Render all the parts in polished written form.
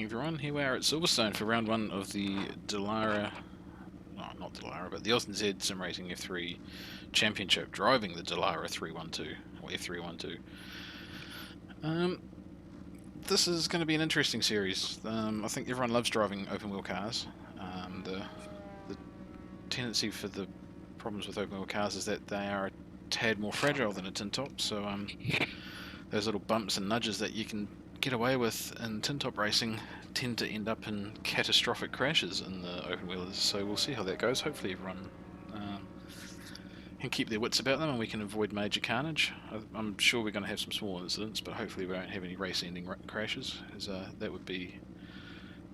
everyone. Here we are at Silverstone for round one of the Dallara, no, not Dallara, but the OZNZ Sim Racing F3 Championship, driving the Dallara 312, or F312. This is going to be an interesting series. I think everyone loves driving open wheel cars. The tendency for the problems with open wheel cars is that they are a tad more fragile than a tin top, so those little bumps and nudges that you can get away with in tin top racing tend to end up in catastrophic crashes in the open wheelers, so we'll see how that goes. Hopefully everyone can keep their wits about them and we can avoid major carnage. I'm sure we're going to have some small incidents, but hopefully we won't have any race-ending crashes, as that would be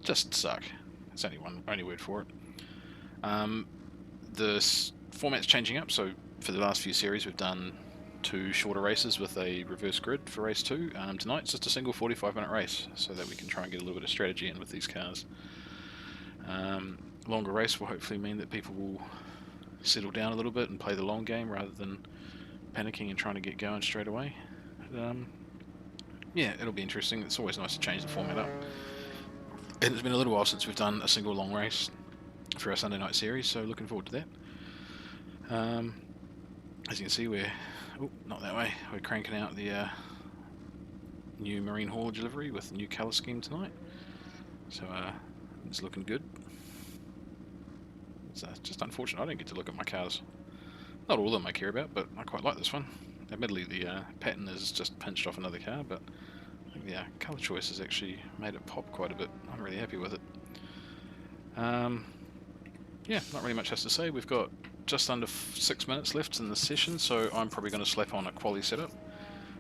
just suck. It's only word for it. The format's changing up, so for the last few series we've done 2 shorter races with a reverse grid for race 2. Tonight's just a single 45-minute race, so that we can try and get a little bit of strategy in with these cars. Longer race will hopefully mean that people will settle down a little bit and play the long game rather than panicking and trying to get going straight away. Yeah, it'll be interesting. It's always nice to change the format up. And it's been a little while since we've done a single long race for our Sunday night series, so looking forward to that. As you can see, we're not that way. We're cranking out the new marine haulage livery with the new colour scheme tonight, so it's looking good. It's just unfortunate I don't get to look at my cars. Not all of them I care about, but I quite like this one. Admittedly, the pattern is just pinched off another car, but I think the colour choice has actually made it pop quite a bit. I'm really happy with it. Yeah, not really much else to say. We've got just under 6 minutes left in the session, so I'm probably going to slap on a quali setup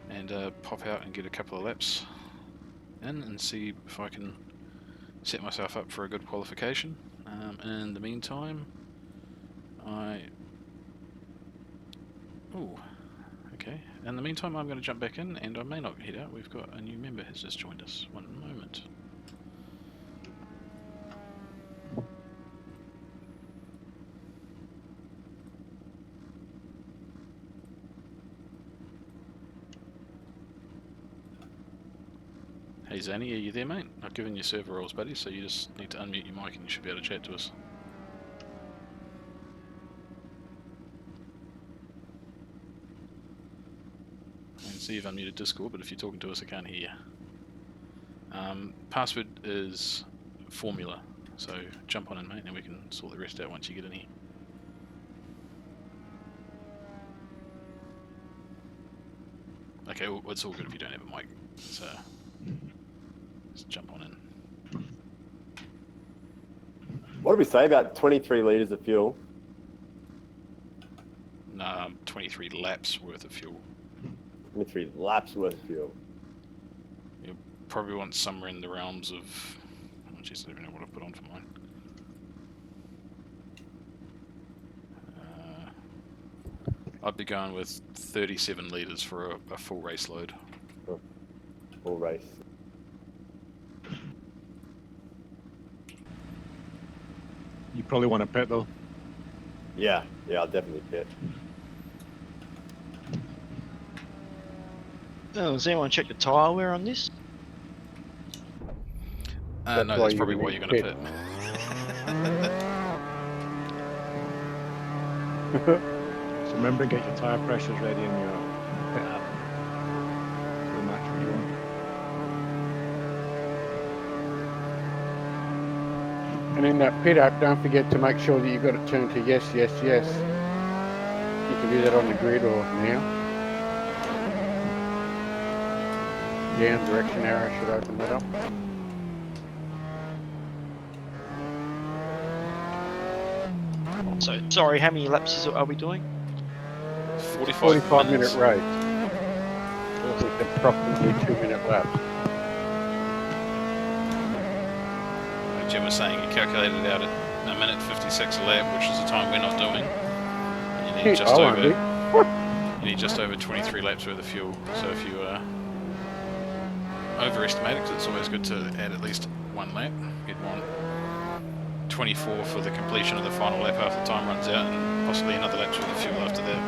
and pop out and get a couple of laps in and see if I can set myself up for a good qualification. In the meantime, In the meantime, I'm going to jump back in, and I may not head out. We've got a new member has just joined us. One moment. Hey Zanny, are you there, mate? I've given you server roles, buddy, so you just need to unmute your mic and you should be able to chat to us. I can see you've unmuted Discord, but if you're talking to us, I can't hear you. Password is formula, so jump on in, mate, and we can sort the rest out once you get in here. Okay, well, it's all good if you don't have a mic, so just jump on in. What did we say about 23 litres of fuel? Nah, 23 laps worth of fuel. 23 laps worth of fuel. You probably want somewhere in the realms of... Oh jeez, I don't even know what I've put on for mine. I'd be going with 37 litres for a full race load. Oh, full race. You probably want to pit though. Yeah, I'll definitely pit. Oh, does anyone check the tyre wear on this? No, that's probably why you're going to pit. So remember, get your tyre pressures ready and your pit up. So match what you want. And in that pit up, don't forget to make sure that you've got it turned to yes, yes, yes. You can do that on the grid or now. Down direction arrow should open that up. So, sorry, how many laps are we doing? 45 minutes. minute race. With approximately 2-minute laps. Jim was saying he calculated it out at 1 minute 56 a lap, which is a time we're not doing. And you need just over 23 laps worth of fuel. So if you overestimate it, because it's always good to add at least 1 lap, you'd want 24 for the completion of the final lap after the time runs out, and possibly another lap's worth of fuel after that.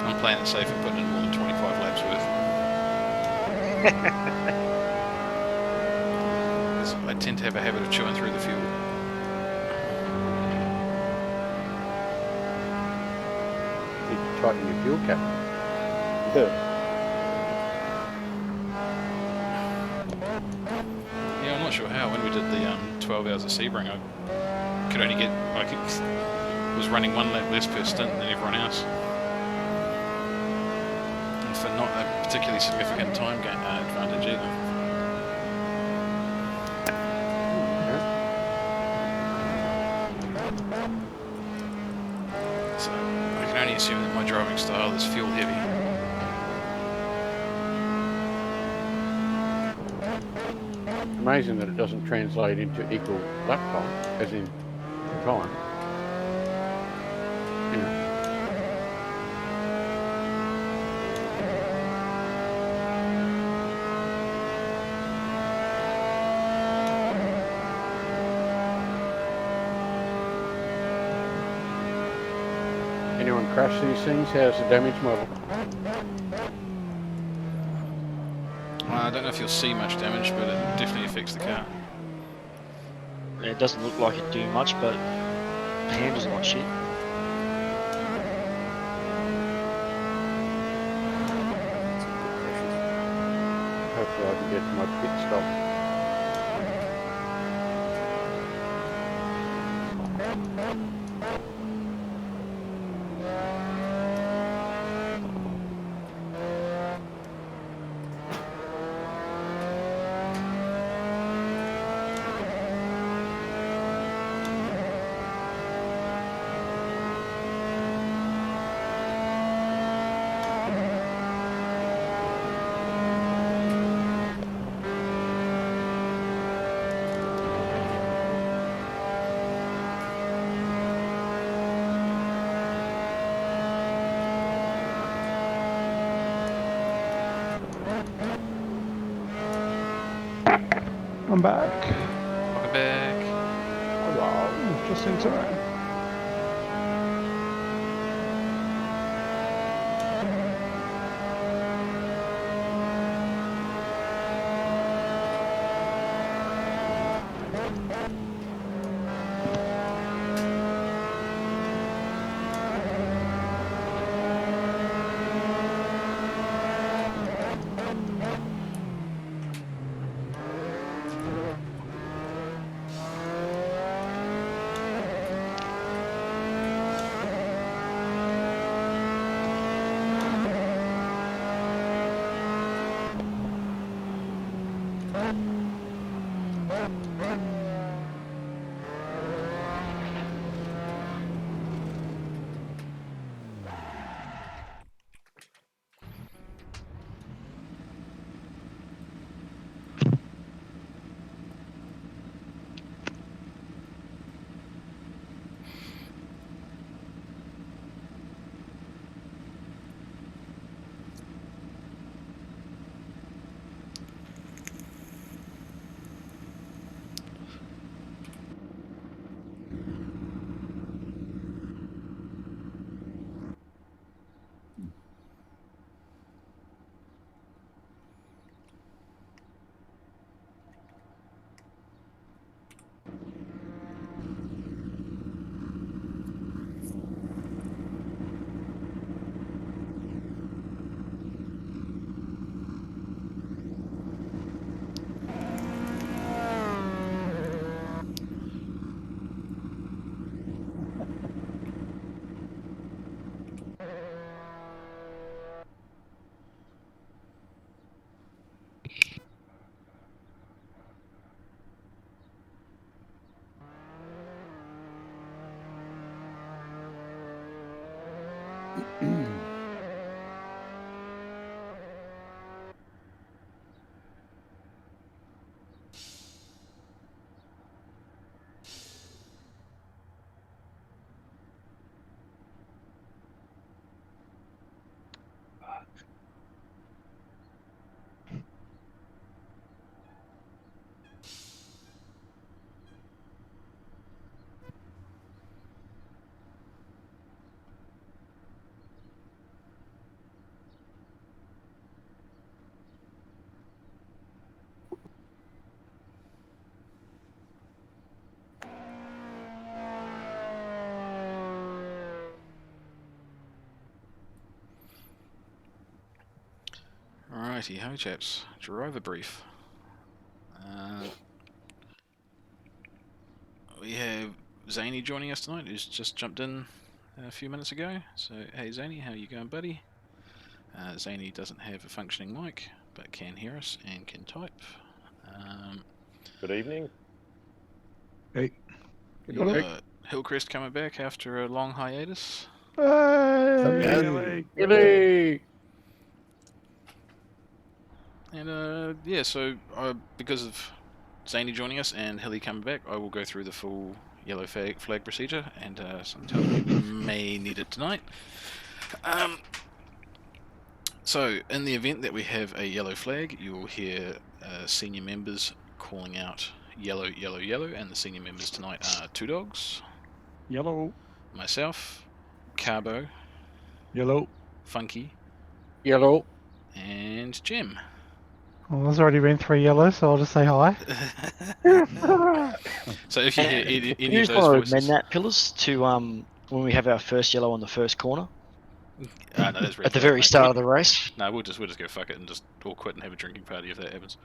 I'm playing it safe and putting in more than 25 laps worth. 'Cause I tend to have a habit of chewing through the fuel. You can tighten your fuel cap. Yeah, I'm not sure how. When we did the 12 hours of Sebring, I could only get like was running one lap less per stint than everyone else, and for not a particularly significant time gain advantage either. So I can only assume that my driving style is fuel heavy. Amazing that it doesn't translate into equal lap time, as in time. You know. Anyone crash these things? How's the damage model? I don't know if you'll see much damage, but it definitely affects the car. Yeah, it doesn't look like it do much, but the handle's not shit. Hopefully I can get to my pit stop. I'm back. Welcome back. Hello. Just in time. Righty ho, chaps. Driver brief. We have Zany joining us tonight, who's just jumped in a few minutes ago. So, hey Zany, how you going, buddy? Zany doesn't have a functioning mic, but can hear us and can type. Good evening. Hey. You got Hillcrest coming back after a long hiatus. Hey. Billy! And yeah, so because of Zany joining us and Hilly coming back, I will go through the full yellow flag procedure, and sometimes we may need it tonight. So, in the event that we have a yellow flag, you will hear senior members calling out yellow, yellow, yellow, and the senior members tonight are Two Dogs, Yellow. myself, Carbo, Yellow. Funky, Yellow. and Jim. Well, there's already been 3 yellows, so I'll just say hi. So if you hear any of Who's those going to voices... amend that, Pillars, to when we have our first yellow on the first corner? No, that's red At the flag, very mate. start of the race? No, we'll just go fuck it and just all quit and have a drinking party if that happens.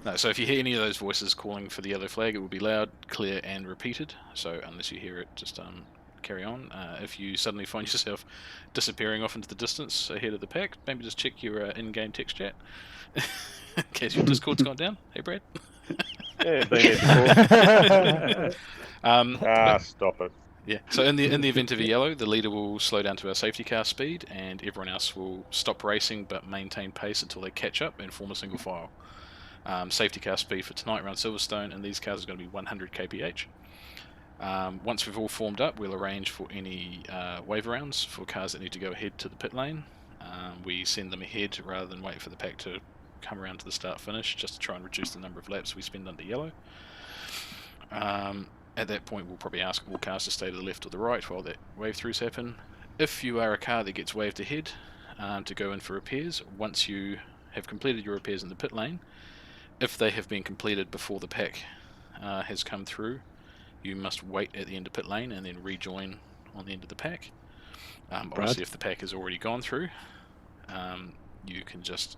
No, so if you hear any of those voices calling for the yellow flag, it will be loud, clear, and repeated. So unless you hear it, just carry on. If you suddenly find yourself disappearing off into the distance ahead of the pack, maybe just check your in-game text chat in case your Discord's gone down. Hey, Brad. Yeah, been here before. Stop it. Yeah. So in the event of a yellow, the leader will slow down to our safety car speed, and everyone else will stop racing but maintain pace until they catch up and form a single file. Safety car speed for tonight around Silverstone, and these cars is going to be 100 kph. Once we've all formed up, we'll arrange for any wave rounds for cars that need to go ahead to the pit lane. We send them ahead rather than wait for the pack to come around to the start finish, just to try and reduce the number of laps we spend under yellow. At that point, we'll probably ask all cars to stay to the left or the right while that wave throughs happen. If you are a car that gets waved ahead to go in for repairs, once you have completed your repairs in the pit lane, if they have been completed before the pack has come through, you must wait at the end of pit lane and then rejoin on the end of the pack. Obviously, if the pack has already gone through, you can just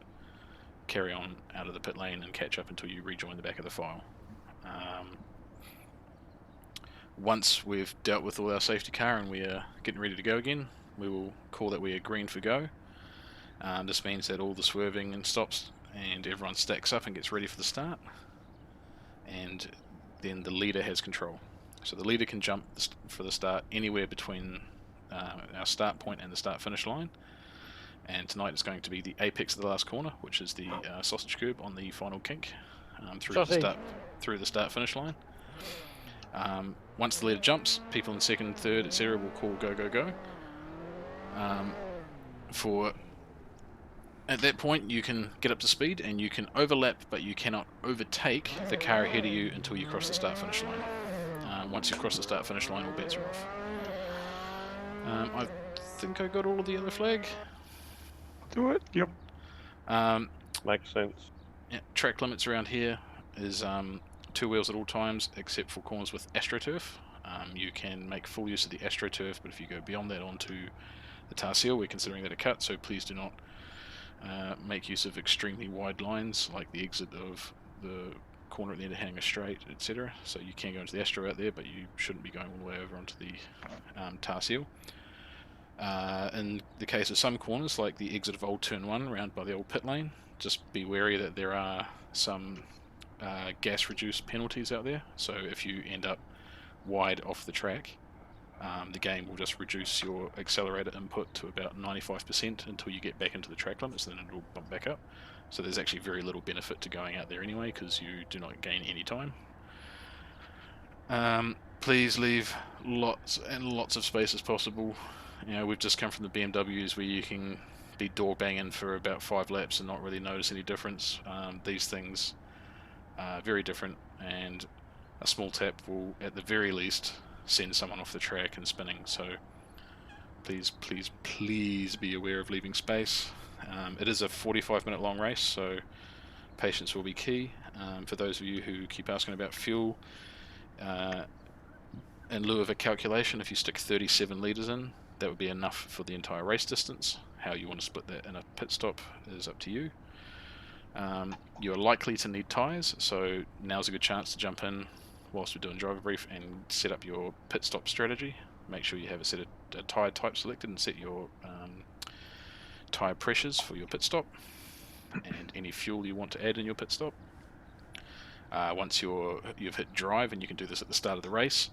carry on out of the pit lane and catch up until you rejoin the back of the file. Once we've dealt with all our safety car and we are getting ready to go again, we will call that we are green for go. This means that all the swerving and stops and everyone stacks up and gets ready for the start, and then the leader has control. So the leader can jump for the start anywhere between our start point and the start finish line, and tonight it's going to be the apex of the last corner, which is the sausage curb on the final kink through the start finish line. Once the leader jumps, people in second, third, etc. will call go, go, go. At that point, you can get up to speed and you can overlap, but you cannot overtake the car ahead of you until you cross the start-finish line. Once you cross the start-finish line, all bets are off. I think I got all of the yellow flag. Do it. Yep. Makes sense. Yeah, track limits around here is 2 wheels at all times, except for corners with AstroTurf. You can make full use of the AstroTurf, but if you go beyond that onto the tar seal, we're considering that a cut, so please do not make use of extremely wide lines like the exit of the corner at the end of Hangar Straight, etc. So you can go into the Astro out there, but you shouldn't be going all the way over onto the tar seal. In the case of some corners, like the exit of Old Turn 1 around by the old pit lane, just be wary that there are some gas-reduced penalties out there. So if you end up wide off the track, the game will just reduce your accelerator input to about 95% until you get back into the track limits, then it'll bump back up. So there's actually very little benefit to going out there anyway, because you do not gain any time. Please leave lots and lots of space as possible. You know, we've just come from the BMWs where you can be door banging for about 5 laps and not really notice any difference. These things are very different, and a small tap will at the very least send someone off the track and spinning. So please, please, please be aware of leaving space. It is a 45-minute long race, so patience will be key. For those of you who keep asking about fuel, in lieu of a calculation, if you stick 37 litres in, that would be enough for the entire race distance. how you want to split that in a pit stop is up to you. You're likely to need tyres, so now's a good chance to jump in whilst we're doing driver brief and set up your pit stop strategy. Make sure you have a set of tyre type selected and set your tyre pressures for your pit stop and any fuel you want to add in your pit stop. Once you've hit drive, and you can do this at the start of the race,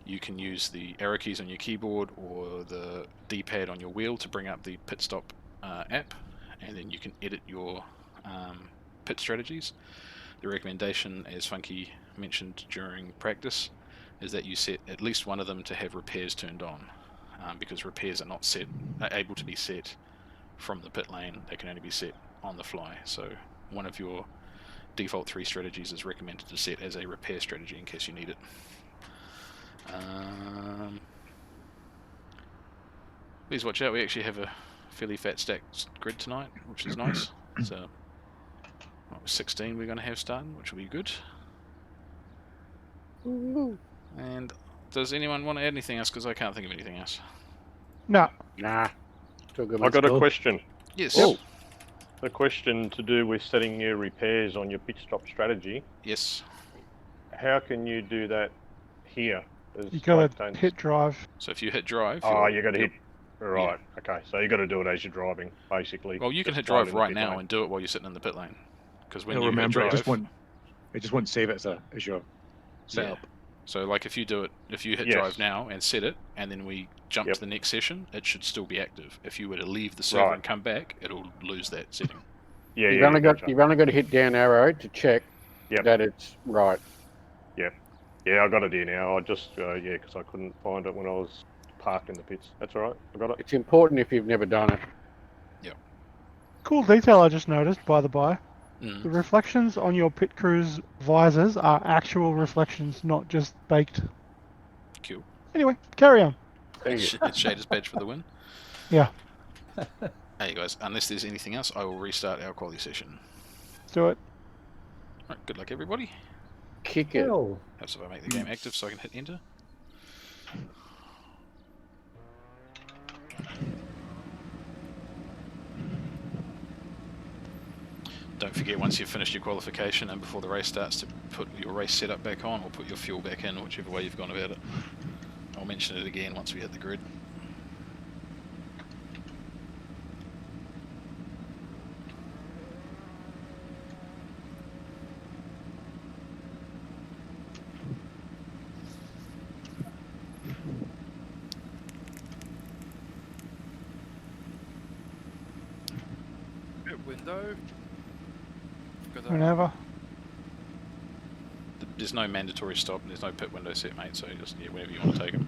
you can use the arrow keys on your keyboard or the D-pad on your wheel to bring up the pit stop app, and then you can edit your pit strategies. The recommendation, as Funky mentioned during practice, is that you set at least one of them to have repairs turned on, because repairs are not able to be set from the pit lane. They can only be set on the fly. So one of your default 3 strategies is recommended to set as a repair strategy in case you need it. Please watch out, we actually have a fairly fat stacked grid tonight, which is nice. So 16 we're going to have starting, which will be good. And does anyone want to add anything else? Because I can't think of anything else. No. Nah. Still good, I got a question. Yes. Oh. A question to do with setting your repairs on your pit stop strategy. Yes. How can you do that here? You got to hit drive. So if you hit drive... Oh, you got to hit... Right, yeah. Okay. So you got to do it as you're driving, basically. Well, you can hit drive right now and do it while you're sitting in the pit lane. Because when you remember, hit drive... it just won't save it as your setup. Yeah. So like if you hit drive now and set it, and then we jump to the next session, it should still be active. If you were to leave the server and come back, it'll lose that setting. Yeah, you've only got to hit down arrow to check that it's right. Yeah, I got it here now. I just because I couldn't find it when I was parked in the pits. That's all right. I got it. It's important if you've never done it. Yeah. Cool detail I just noticed, by the by. The reflections on your pit crew's visors are actual reflections, not just baked. Cool. Anyway, carry on. It's Shader's badge for the win. Yeah. Hey guys, unless there's anything else, I will restart our quality session. Let's do it. Right, good luck everybody. Kick it. Perhaps if I make the game active so I can hit enter. Don't forget, once you've finished your qualification and before the race starts, to put your race setup back on or put your fuel back in, whichever way you've gone about it. I'll mention it again once we hit the grid. Window. Whenever. There's no mandatory stop, there's no pit window set, mate, so just whenever you want to take them.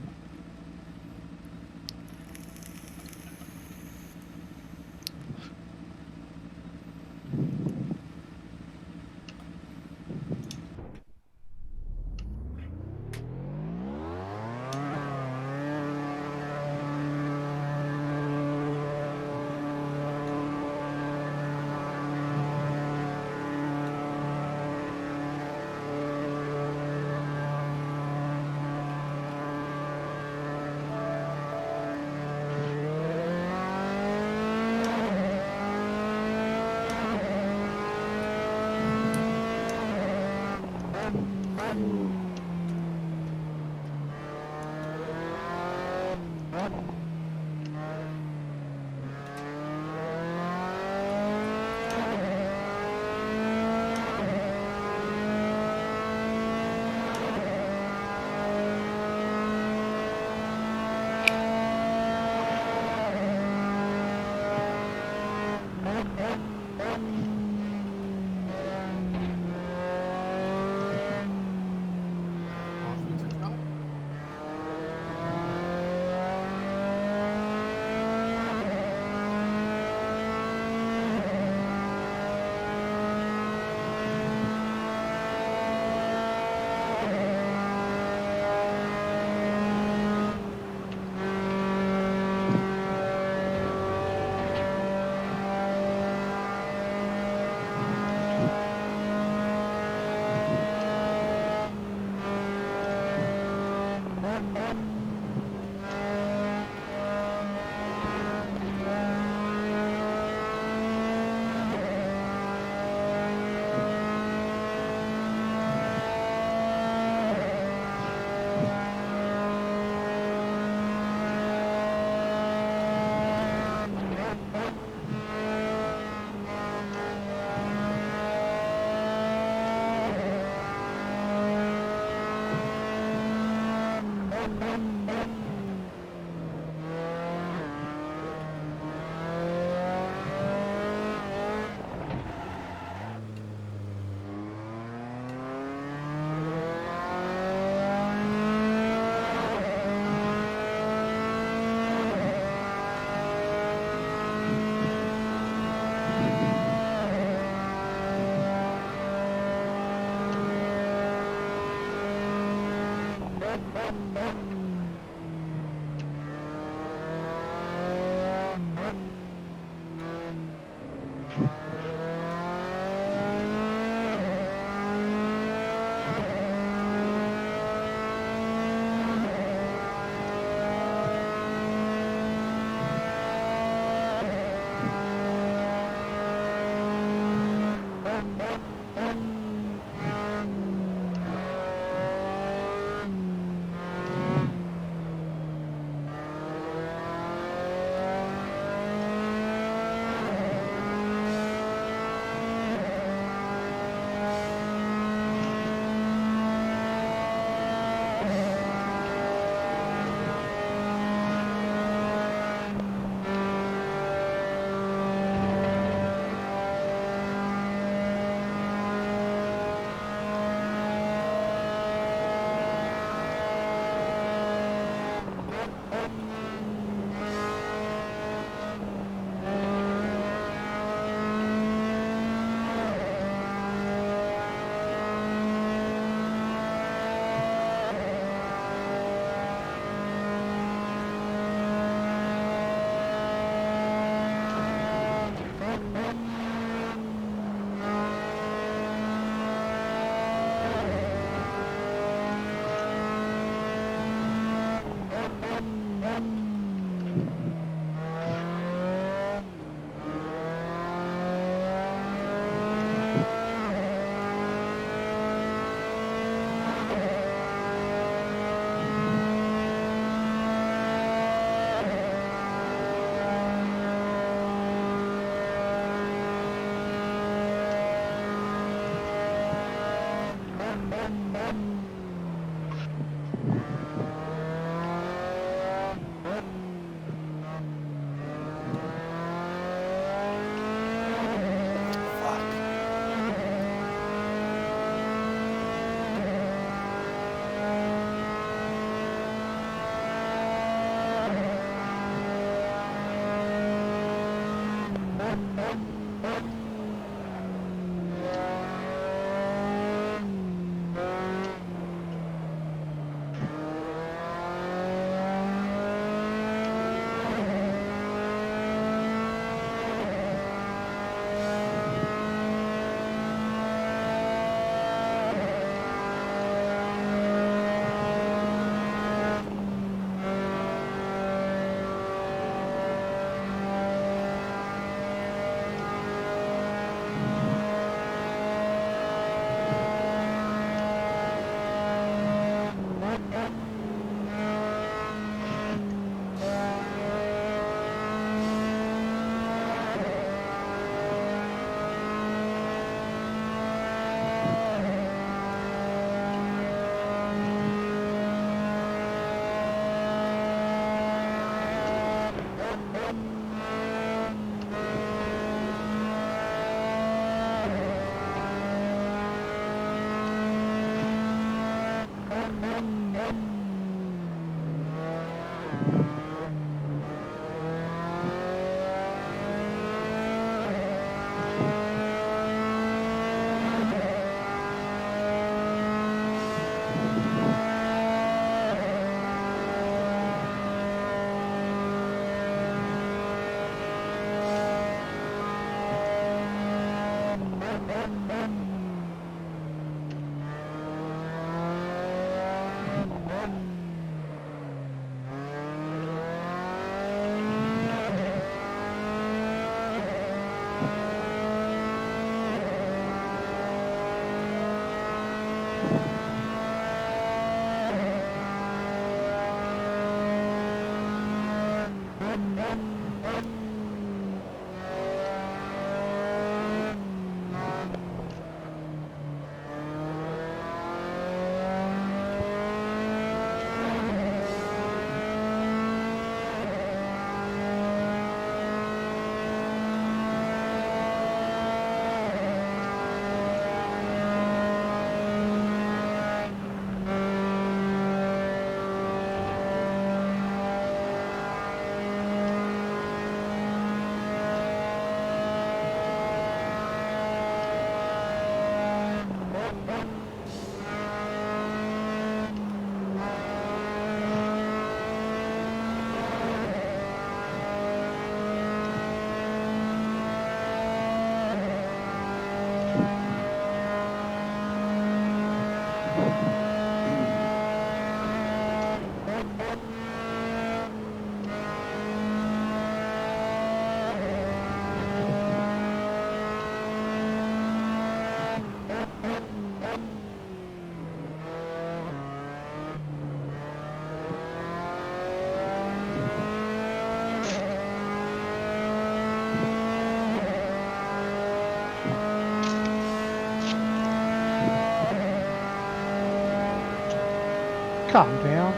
Calm down.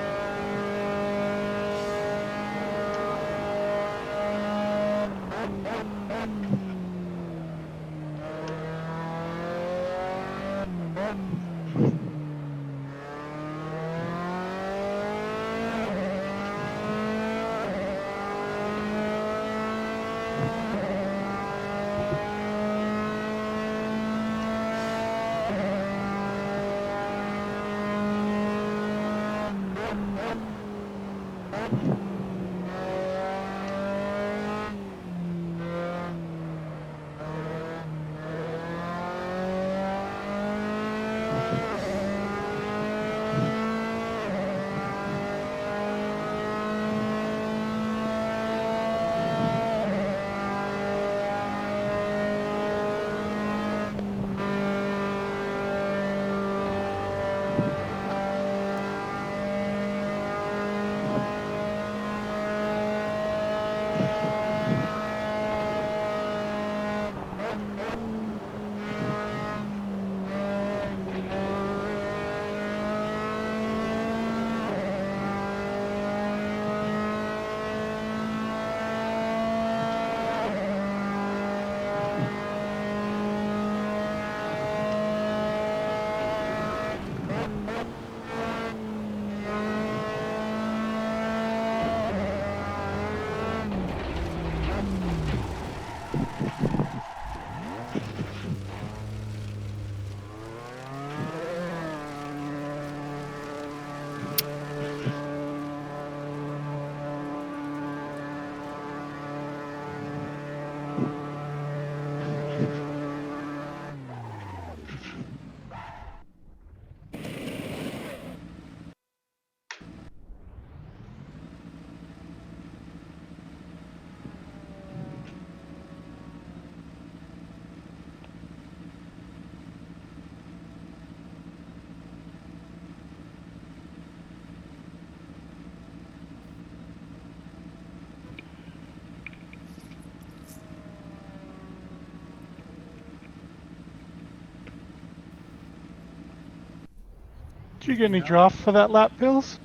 Did you get any draft for that lap, Pills?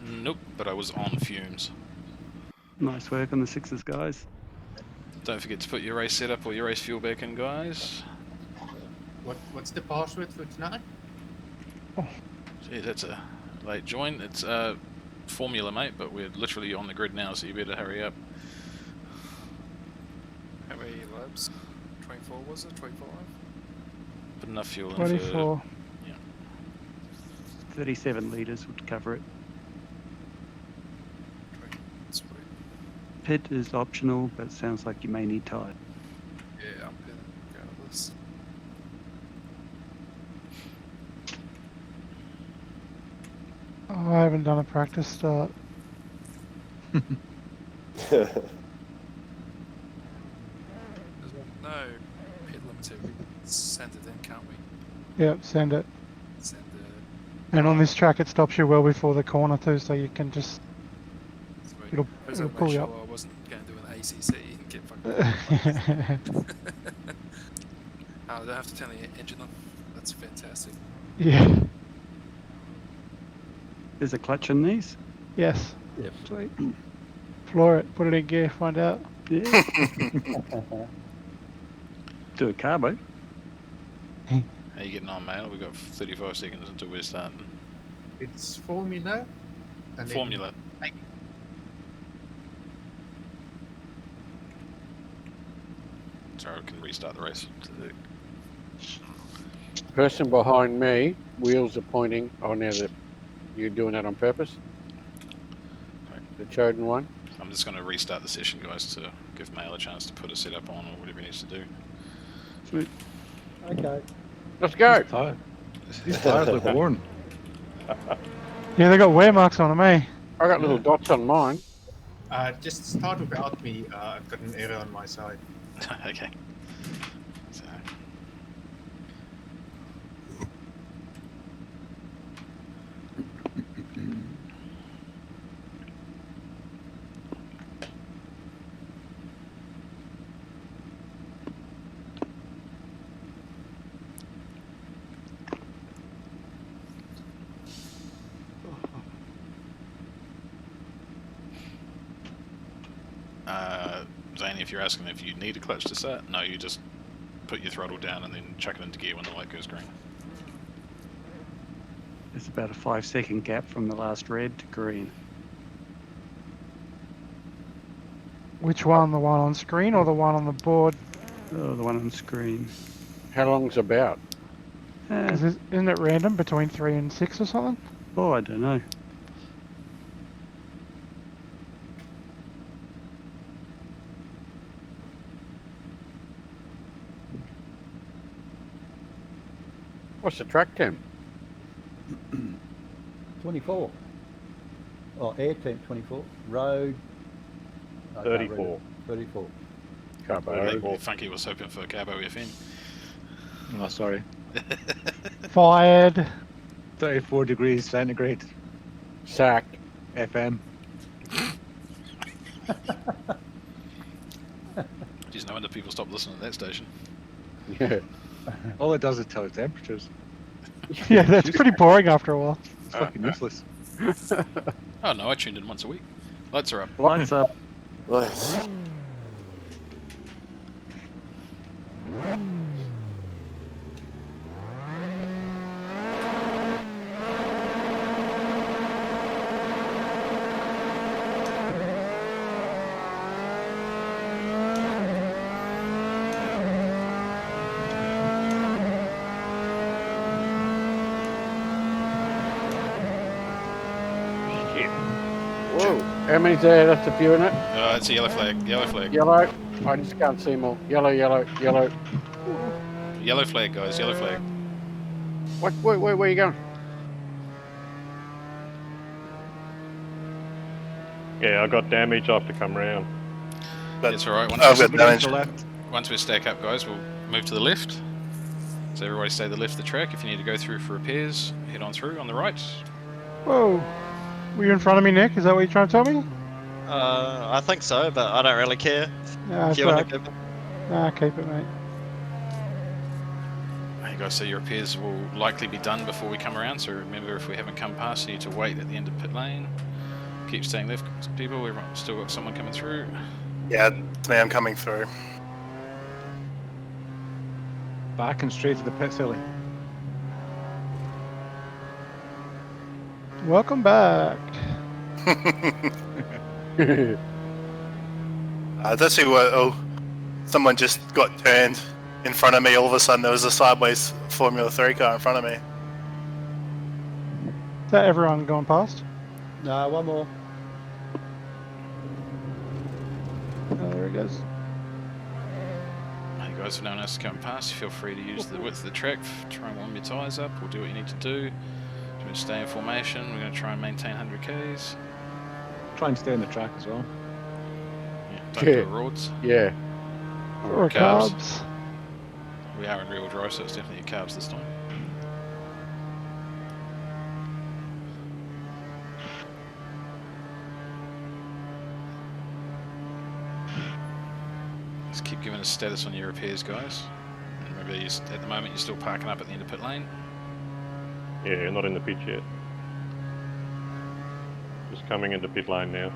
Nope, but I was on fumes. Nice work on the sixes, guys. Don't forget to put your race setup or your race fuel back in, guys. What's the password for tonight? Gee, that's a late join. It's formula, mate, but we're literally on the grid now, so you better hurry up. How many laps? 24 was it? 25? Put enough fuel in 24. 37 litres would cover it. 20. Sweet. Pit is optional, but it sounds like you may need tyre. Yeah, I'm gonna go with this. Oh, I haven't done a practice start. There's no pit limiter. We can send it in, can't we? Yep, send it. Send the. And on this track, it stops you well before the corner too, so you can just Sweet. it'll I was it'll gonna pull make you sure up. I wasn't going to do an ACC and get fucked. I don't have to turn the engine on. That's fantastic. Yeah. There's a clutch in these? Yes. Yep. Sweet. Floor it. Put it in gear. Find out. Yeah. Do a carbo. How you getting on, mate? We've got 35 seconds until we're starting. It's formula. And then- Formula. Sorry, I can restart the race. Person behind me, wheels are pointing. Oh, now that you're doing that on purpose? Right. The chosen one? I'm just going to restart the session, guys, to give Mail a chance to put a setup on or whatever he needs to do. Sweet. Okay. Let's go. These tires look worn. Yeah, they got wear marks on them, eh? I got little dots on mine. Just start without me. I've got an error on my side. Okay. So, Danny, if you're asking if you need a clutch to start, no, you just put your throttle down and then chuck it into gear when the light goes green. There's about a 5-second gap from the last red to green. Which one? The one on screen or the one on the board? Oh, the one on screen. How long's about? Isn't it random between 3 and 6 or something? Oh, I don't know. What's the track temp? 24. Oh, air temp 24. Road. I can't read 34. it. 34. Carbo. Funky was hoping for Cabo FM. Oh, sorry. Fired. 34 degrees centigrade. Sacked. FM. Geez, no wonder people stop listening to that station. Yeah. All it does is tell temperatures. Yeah, that's pretty boring after a while. It's fucking useless. Oh no, I tuned in once a week. Lights are up. Lights up. Whoa. How many's there? That's a few in it. It's a yellow flag. Yellow flag. Yellow. I just can't see them all. Yellow, yellow, yellow. Yellow flag, guys. Yellow flag. What? Where are you going? Yeah, I got damage. I have to come round. That's all right. Once we stack up, guys, we'll move to the left. So everybody stay to the left of the track. If you need to go through for repairs, head on through on the right. Whoa. Were you in front of me, Nick? Is that what you're trying to tell me? I think so, but I don't really care. Nah, If you want to go. Nah, keep it, mate. Hey guys, so your repairs will likely be done before we come around. So remember, if we haven't come past, you need to wait at the end of pit lane. Keep staying left, people. We've still got someone coming through. Yeah, it's me. I'm coming through. Back and straight to the pit, silly. Welcome back. That's who. Oh, someone just got turned in front of me. All of a sudden, there was a sideways Formula 3 car in front of me. Is that everyone going past? No, one more. Oh, there it goes. Hey guys, if no one else is coming past, feel free to use the width of the track. Try and warm your tyres up, or do what you need to do. To stay in formation, we're going to try and maintain 100 k's. Try and stay on the track as well. Yeah, don't do roads. Yeah. Or carbs. We are in real drive, so it's definitely carbs this time. Just keep giving us status on your repairs, guys. And remember, at the moment you're still parking up at the end of pit lane. Yeah, not in the pit yet. Just coming into pit lane now.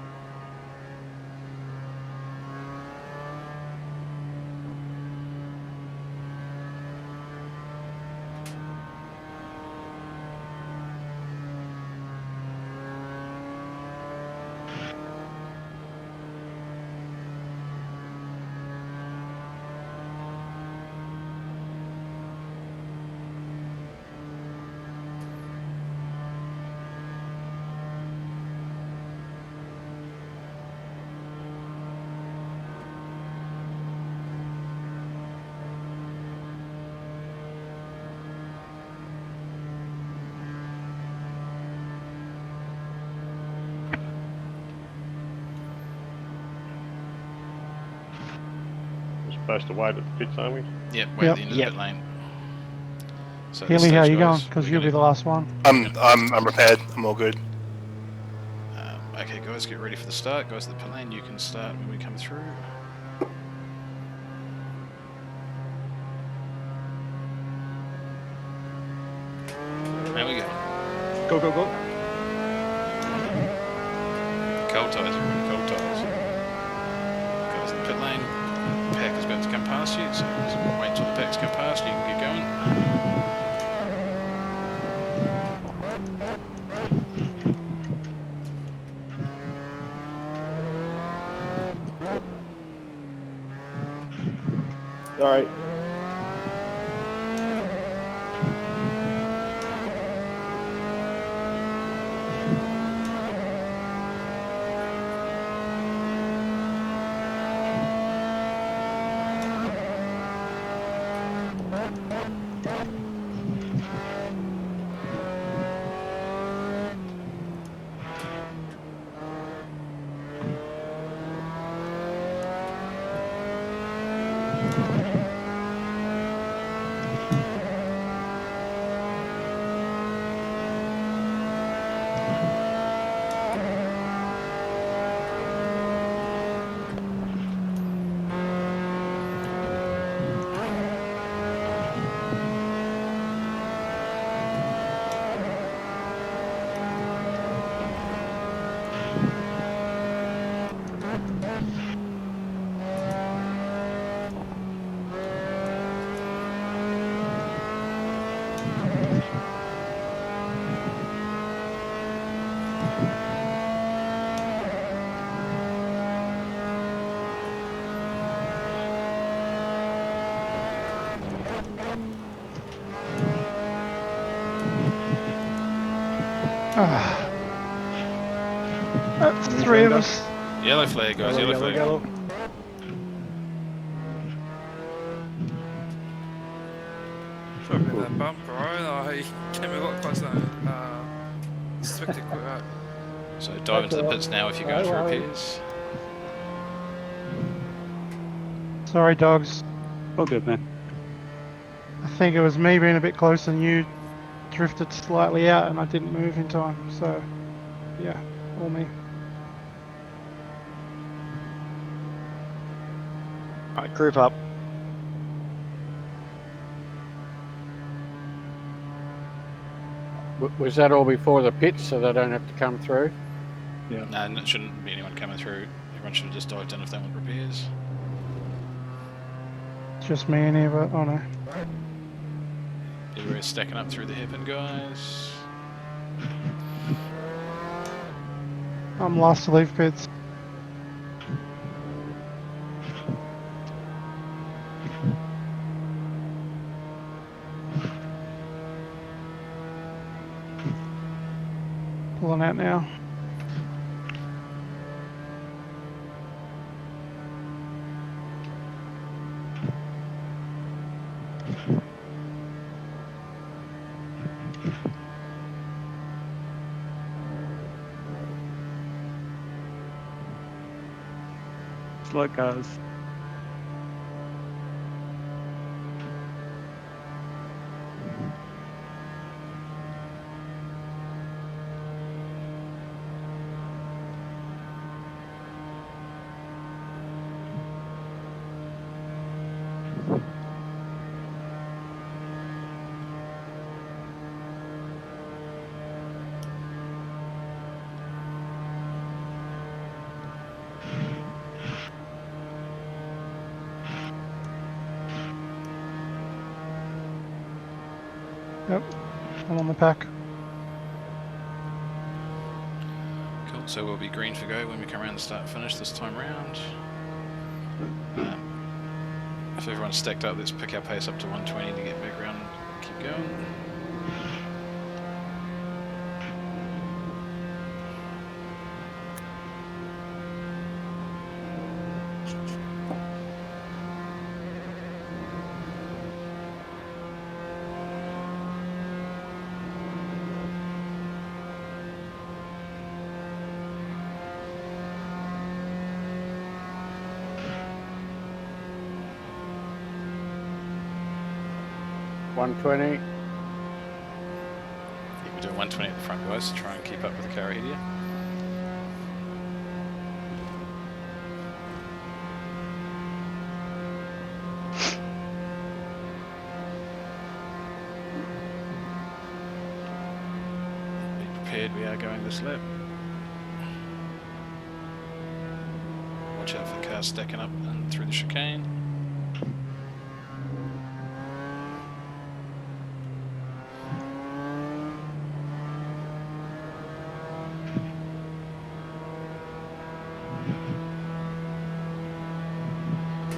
Supposed to wait at the pits, aren't we? Yep, wait at the end of the pit lane. So Healy, how you going? Because you'll be the last one. I'm repaired. I'm all good. Okay, guys, get ready for the start. Guys, at the pit lane, you can start when we come through. There we go. Go, go, go. Cold tyres, everyone. Cold tyres. Guys, at the pit lane. lane. Pack is about to come past you, so just wait until the pack's come past you can get going. Alright. That's the three of us. Yellow flag, guys, yellow flag. Sorry about that bump, bro. I came a lot closer than expected quite right. So dive into the pits now if you're going for repairs. Sorry, dogs. All good, man. I think it was me being a bit closer than you. Drifted slightly out and I didn't move in time. So, yeah, all me. Alright, group up. Was that all before the pits, so they don't have to come through? No, it shouldn't be anyone coming through. Everyone should have just dived in if they want repairs. Just me and Eva. Oh no. Everybody's stacking up through the hairpin, guys. I'm last to leave pits. Pulling out now. Slow cars. Yep, I'm on the pack. Cool, so we'll be green for go when we come around the start finish this time round. If everyone's stacked up, let's pick our pace up to 120 to get back around and keep going. $120. We're doing 120 at the front, guys, to try and keep up with the car ahead of you. Be prepared, we are going this lap. watch out for cars stacking up and through the chicane.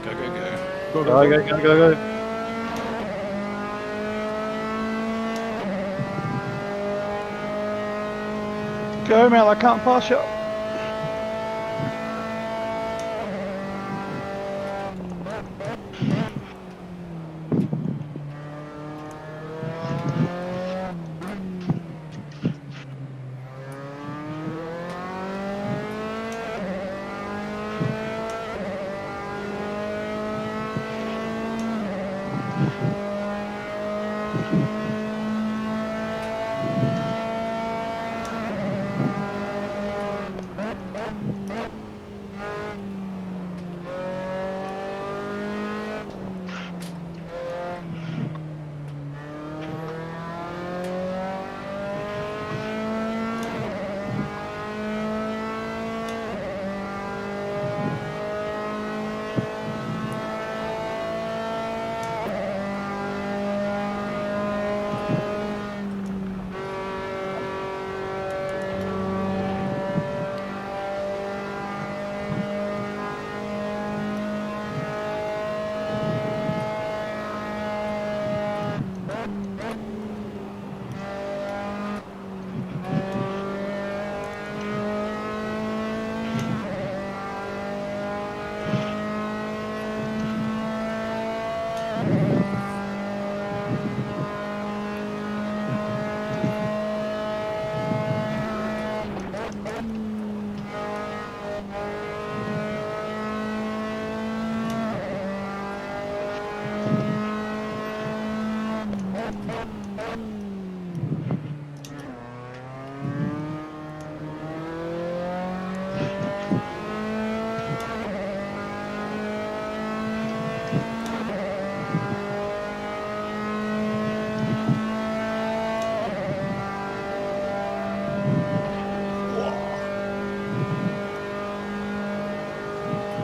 Go, go, go. Go, go, go. go. Go, Mel, I can't pass you.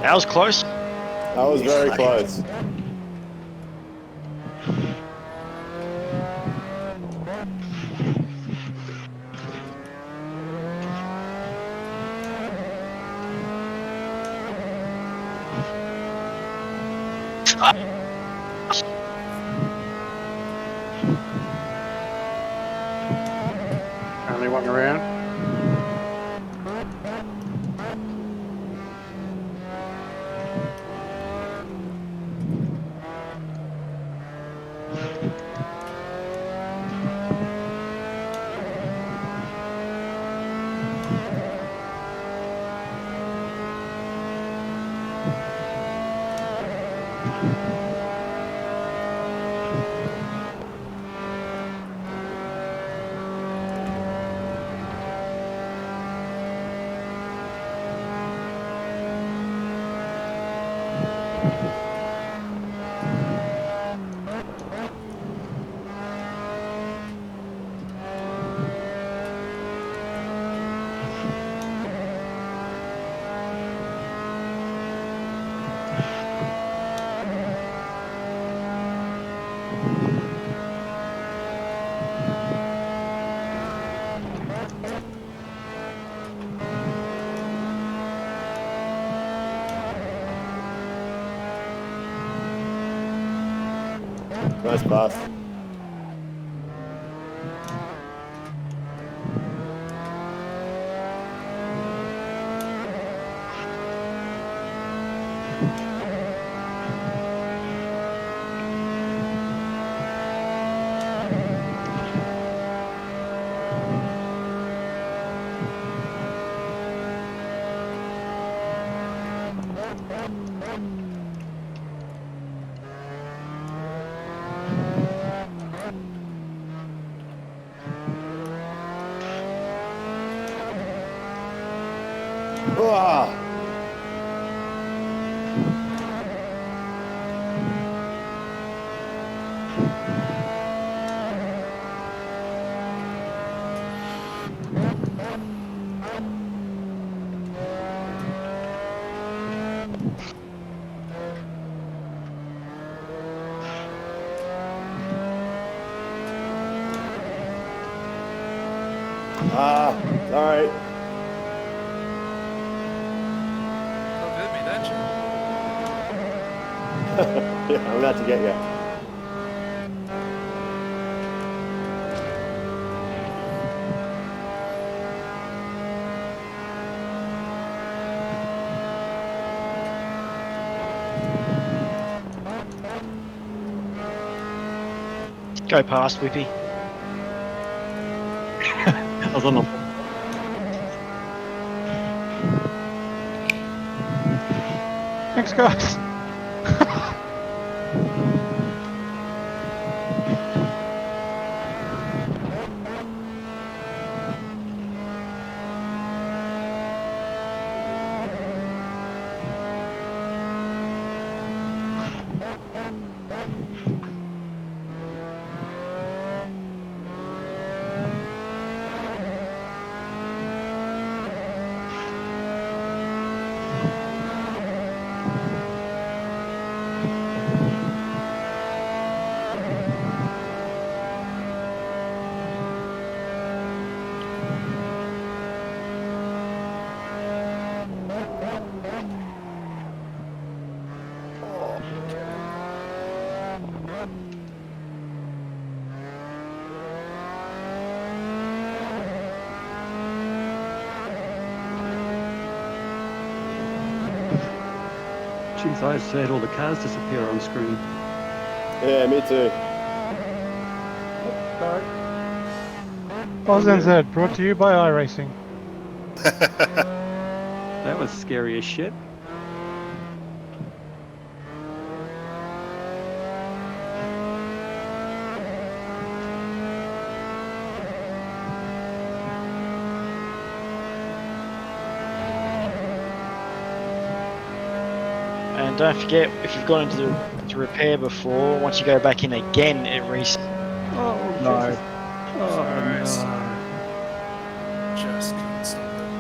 That was close. That was very close. Only one around. Nice pass. Ah, sorry. Look at me, don't you? Yeah, I'm about to get you. Go past Whippy. I was on the. Thanks, guys. Jeez, I just had all the cars disappear on screen. Yeah, me too. Sorry. OZNZ, brought to you by iRacing. That was scary as shit. And don't forget, if you've gone into the repair before, once you go back in again, it resets. Oh, No. Jesus. Oh, Christ. no. Just couldn't stop it.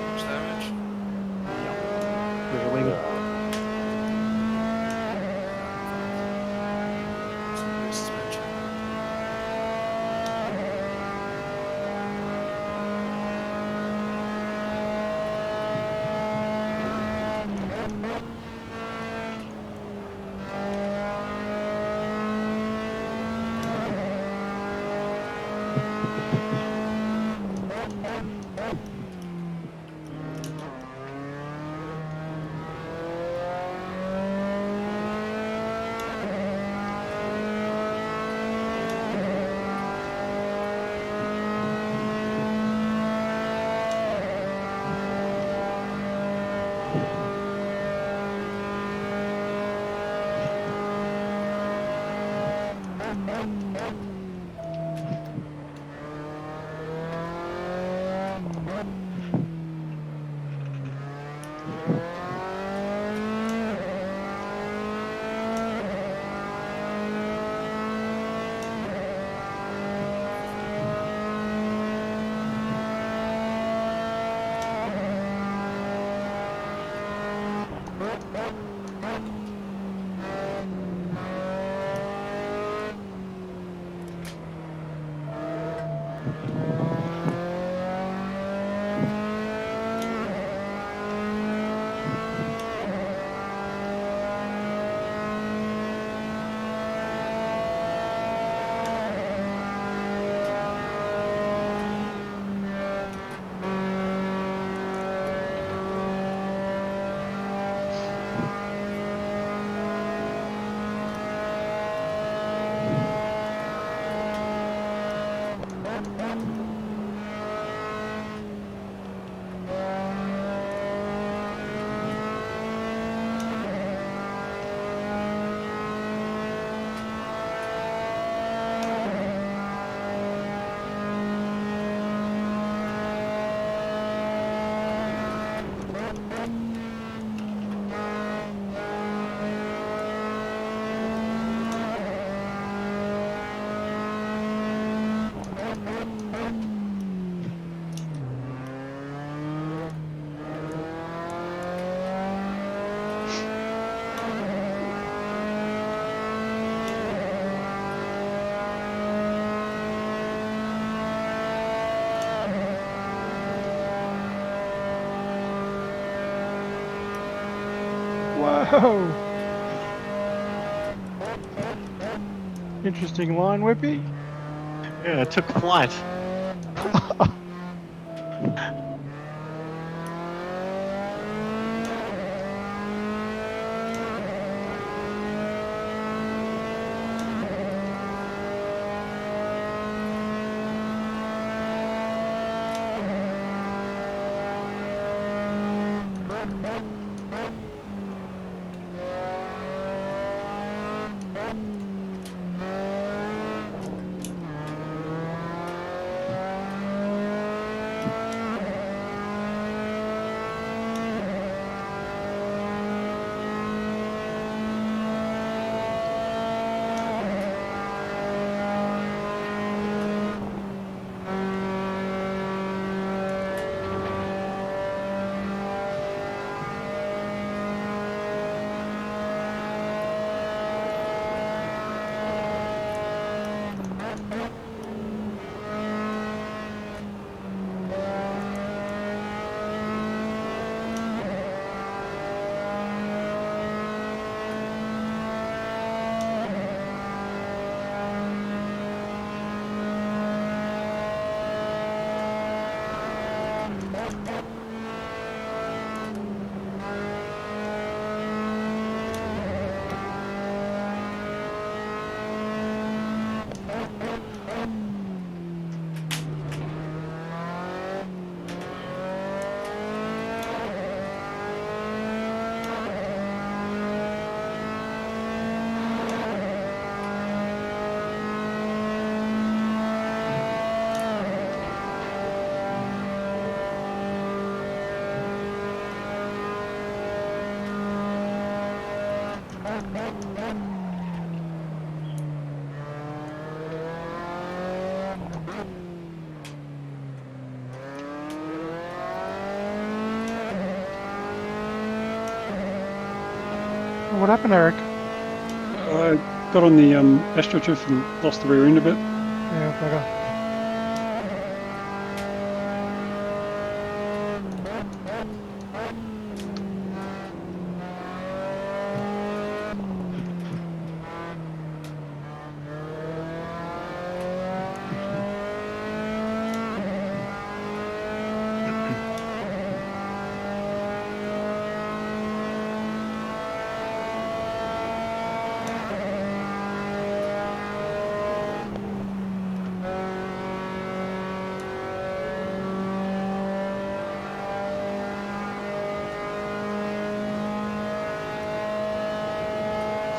Much damage? Rear wing. Some suspension. Whoa! Interesting line, Whippy. Yeah, it took flight. What happened, Eric? I got on the AstroTurf and lost the rear end a bit. Yeah, bugger.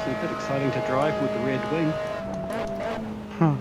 It's a bit exciting to drive with the red wing. Huh.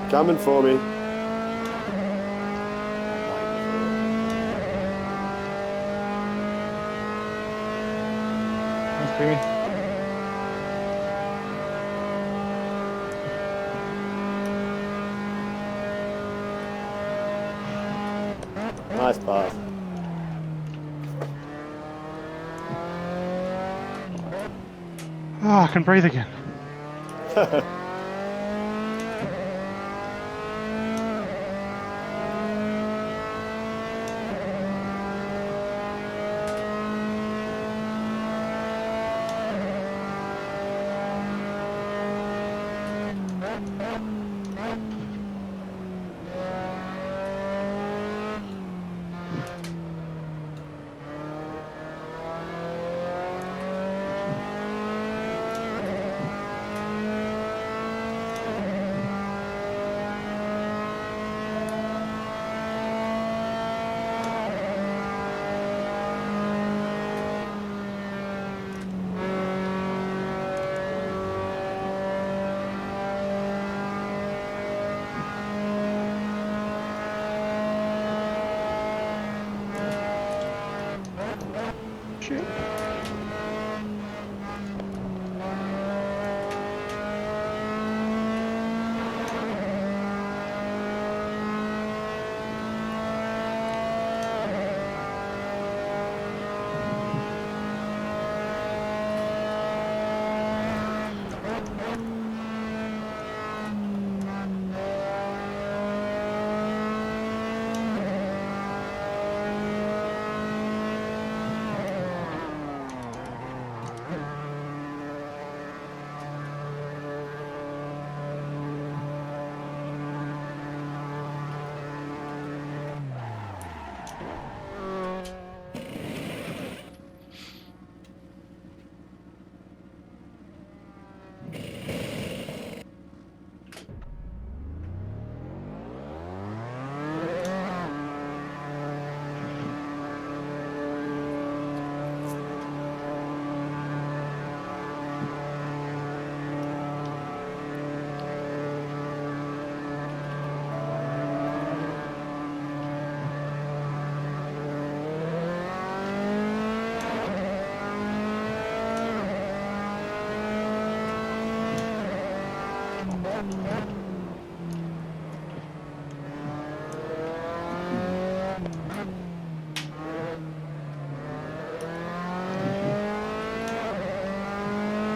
Coming for me. Thanks, Piggy. Nice pass. Oh, I can breathe again. Shit.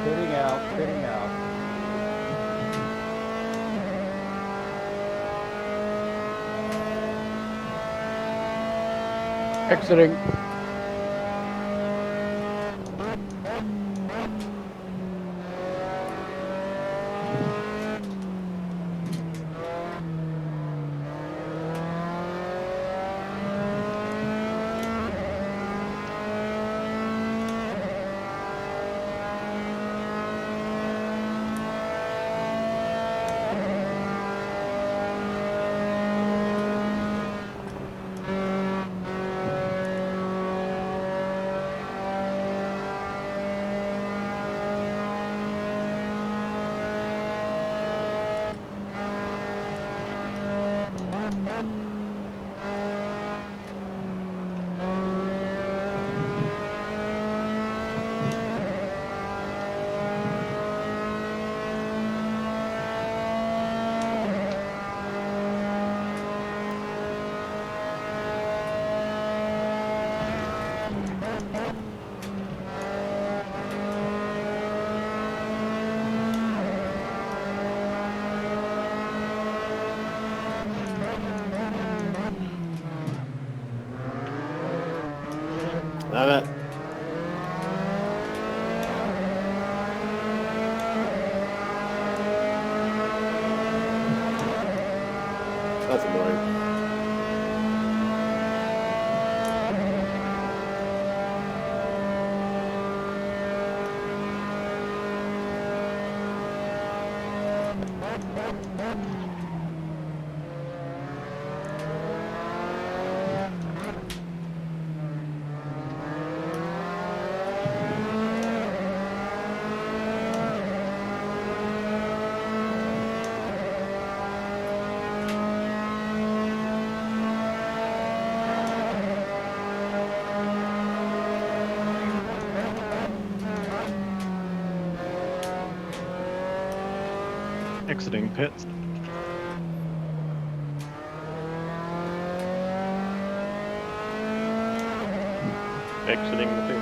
Pitting out, pitting out. Exiting. Damn it. That's annoying. exiting pits. Exiting the pit.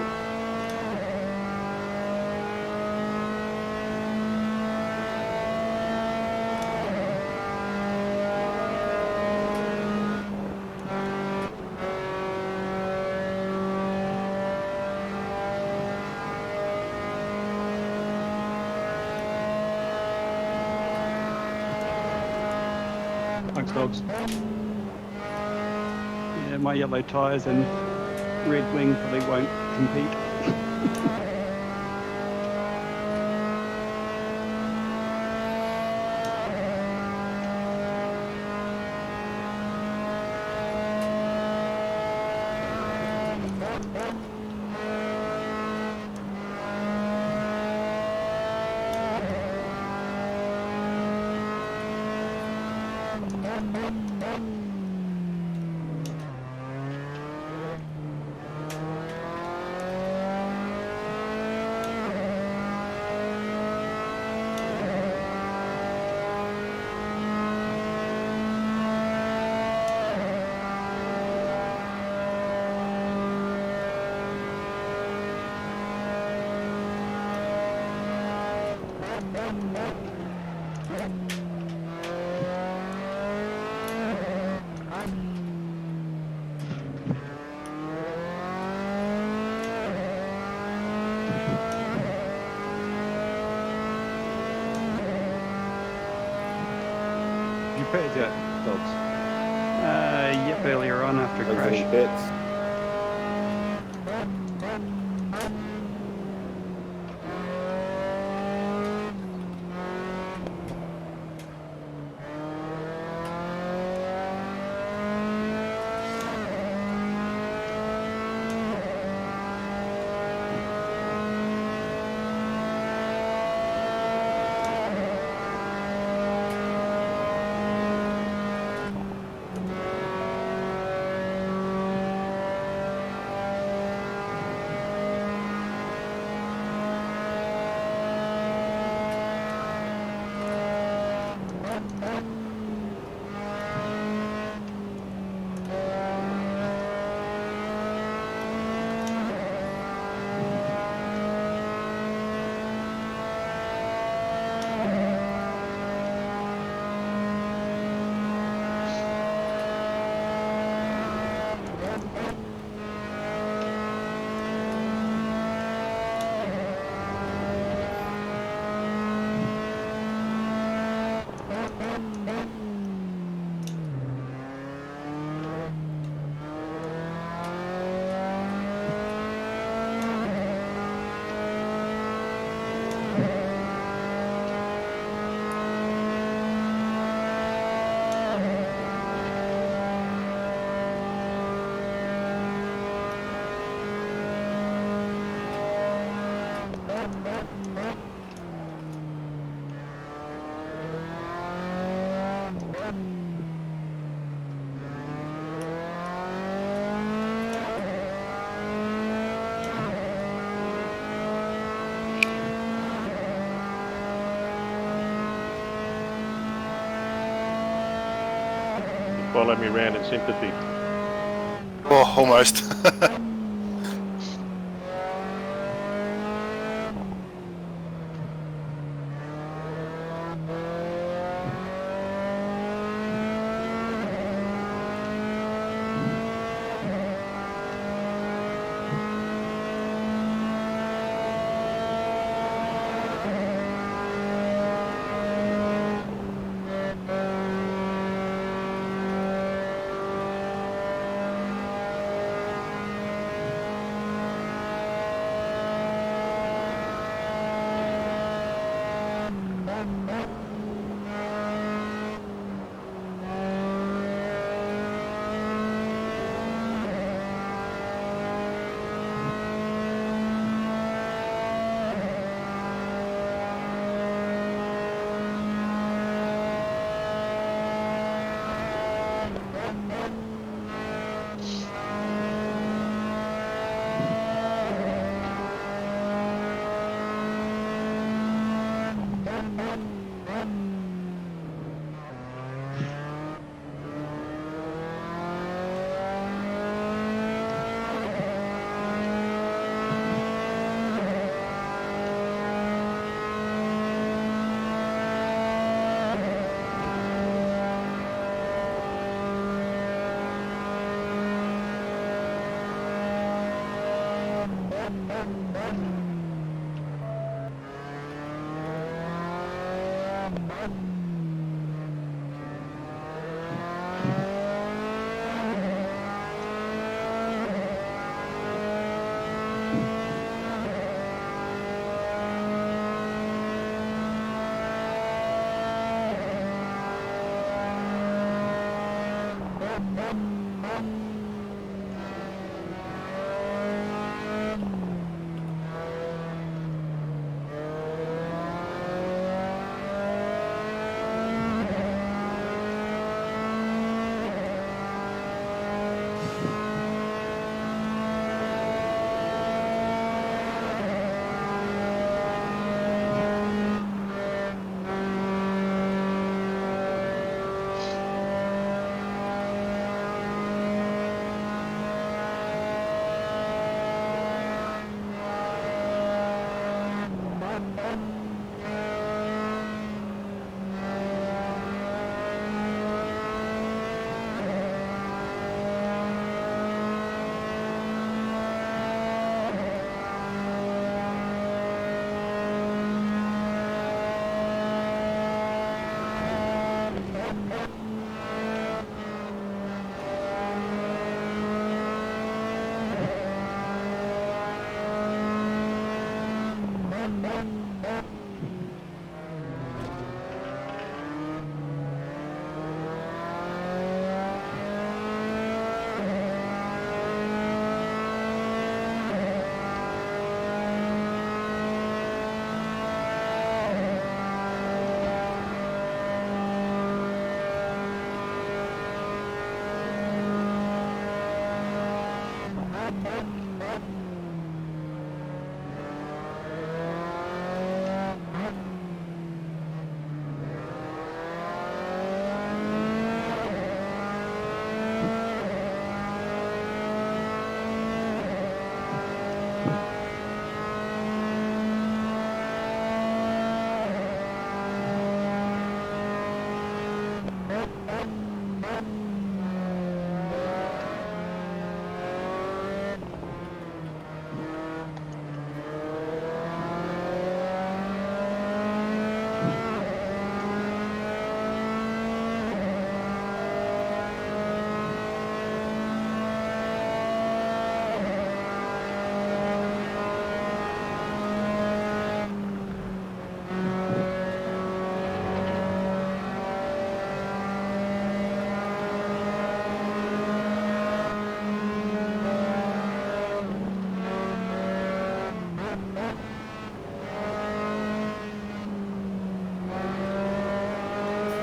Thanks, dogs. Yeah, my yellow tyres and red wing probably won't compete. You pitted yet, dogs? Yep, earlier on after a crash. Exiting pits. Followed me round in sympathy. Oh, almost.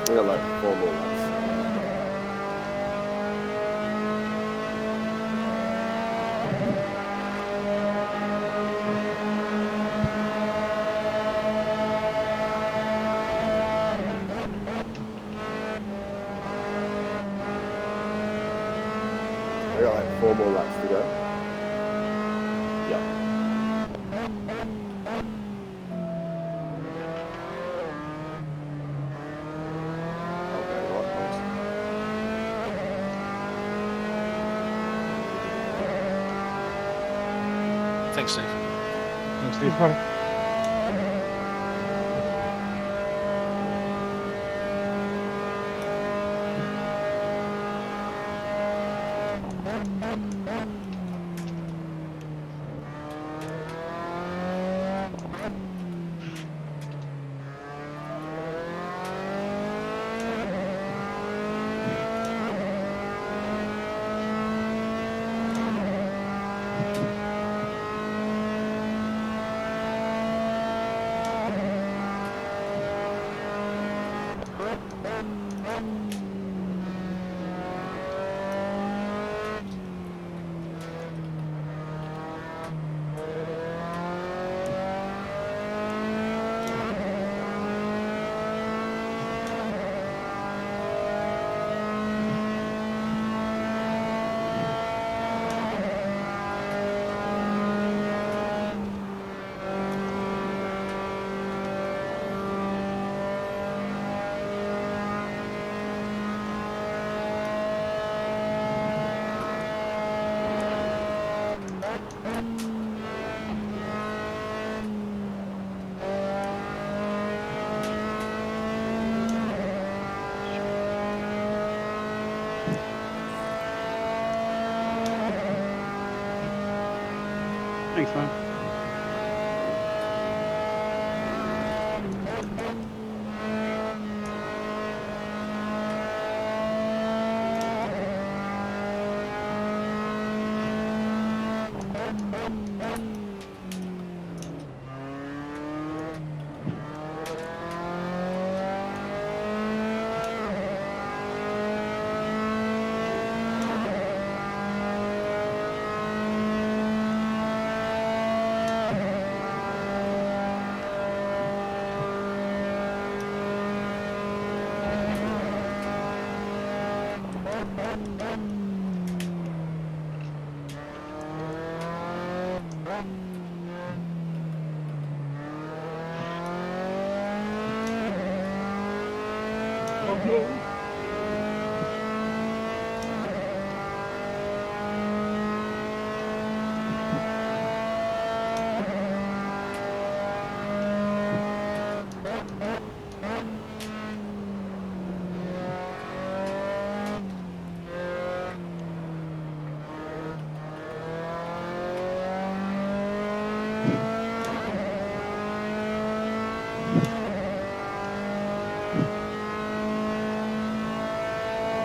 We got like 4 more laps. We got like 4 more laps to go. Yeah. Thanks, Steve. Thanks, Steve. Buddy. Thanks, man. Oh no!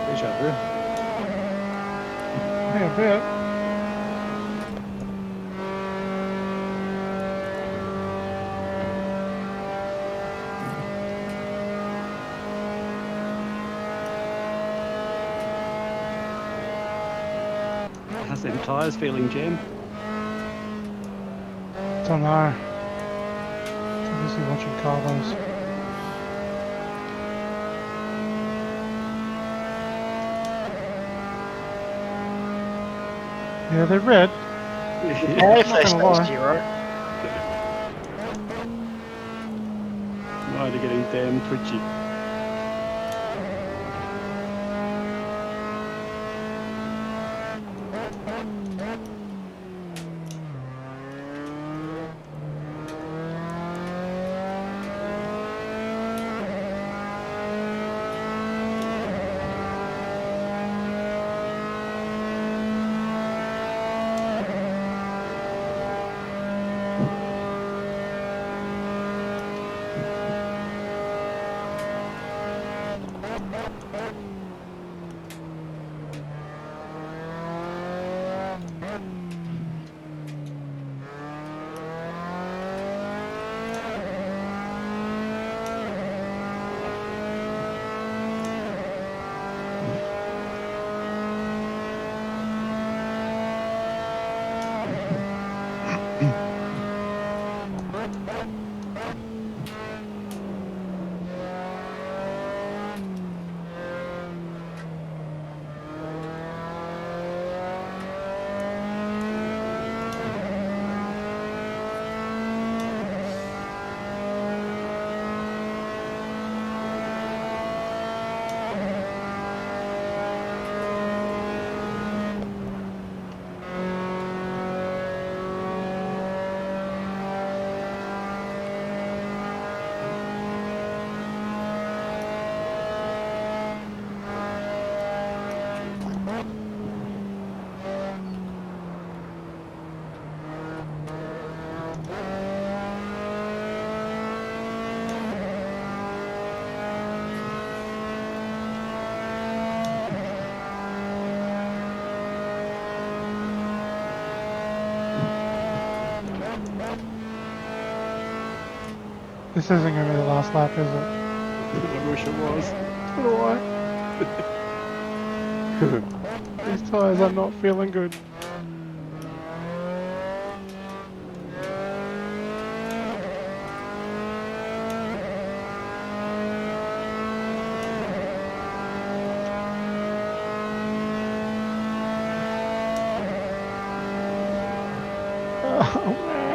Deja vu. Yeah, a bit. How's them tyres feeling, Jam? Don't know. Too busy watching Carlos. Yeah, they're red. Yeah, if Not they gonna stay lie. 0. Why are they getting damn twitchy? This isn't gonna be the last lap, is it? I wish it was. So do I. These tyres are not feeling good. Oh man.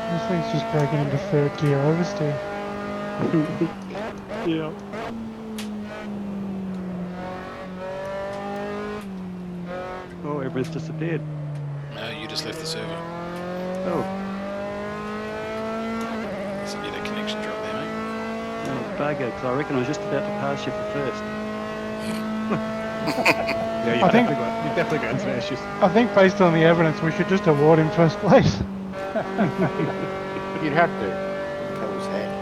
This thing's just breaking into third gear oversteer. Yeah. Oh, everybody's disappeared. No, you just left the server. Oh, So you had a connection drop there, mate. oh bugger, because I reckon I was just about to pass you for first. Yeah, you've definitely got internet issues. I think based on the evidence, we should just award him first place. You'd have to. That was head.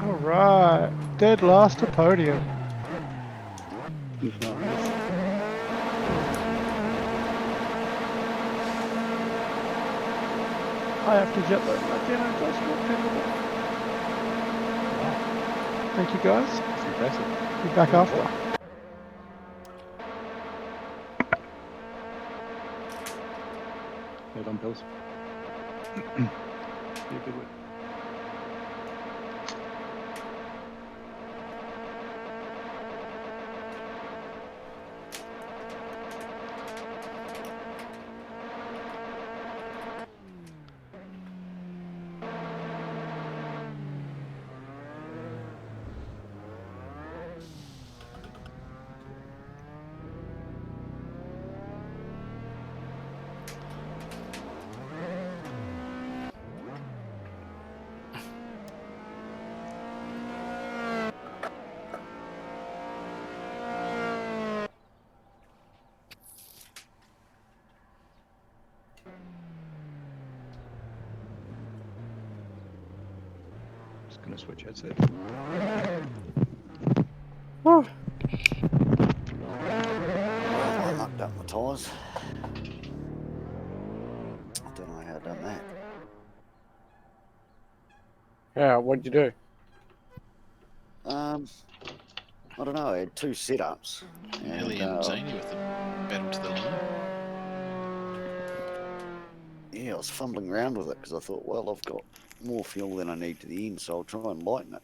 Alright, dead last to podium. Nice. I have to jet load my dinner, that's not typical. Thank you guys. It's impressive. Be back after. Well done, Pills. Yeah, good work. Just gonna switch headset. Well, I knocked up my tyres. I don't know how I done that. Yeah, what'd you do? I don't know. I had two setups. Ellie and Zany with the battle to the line. Yeah, I was fumbling around with it because I thought, well, I've got more fuel than I need to the end, so I'll try and lighten it.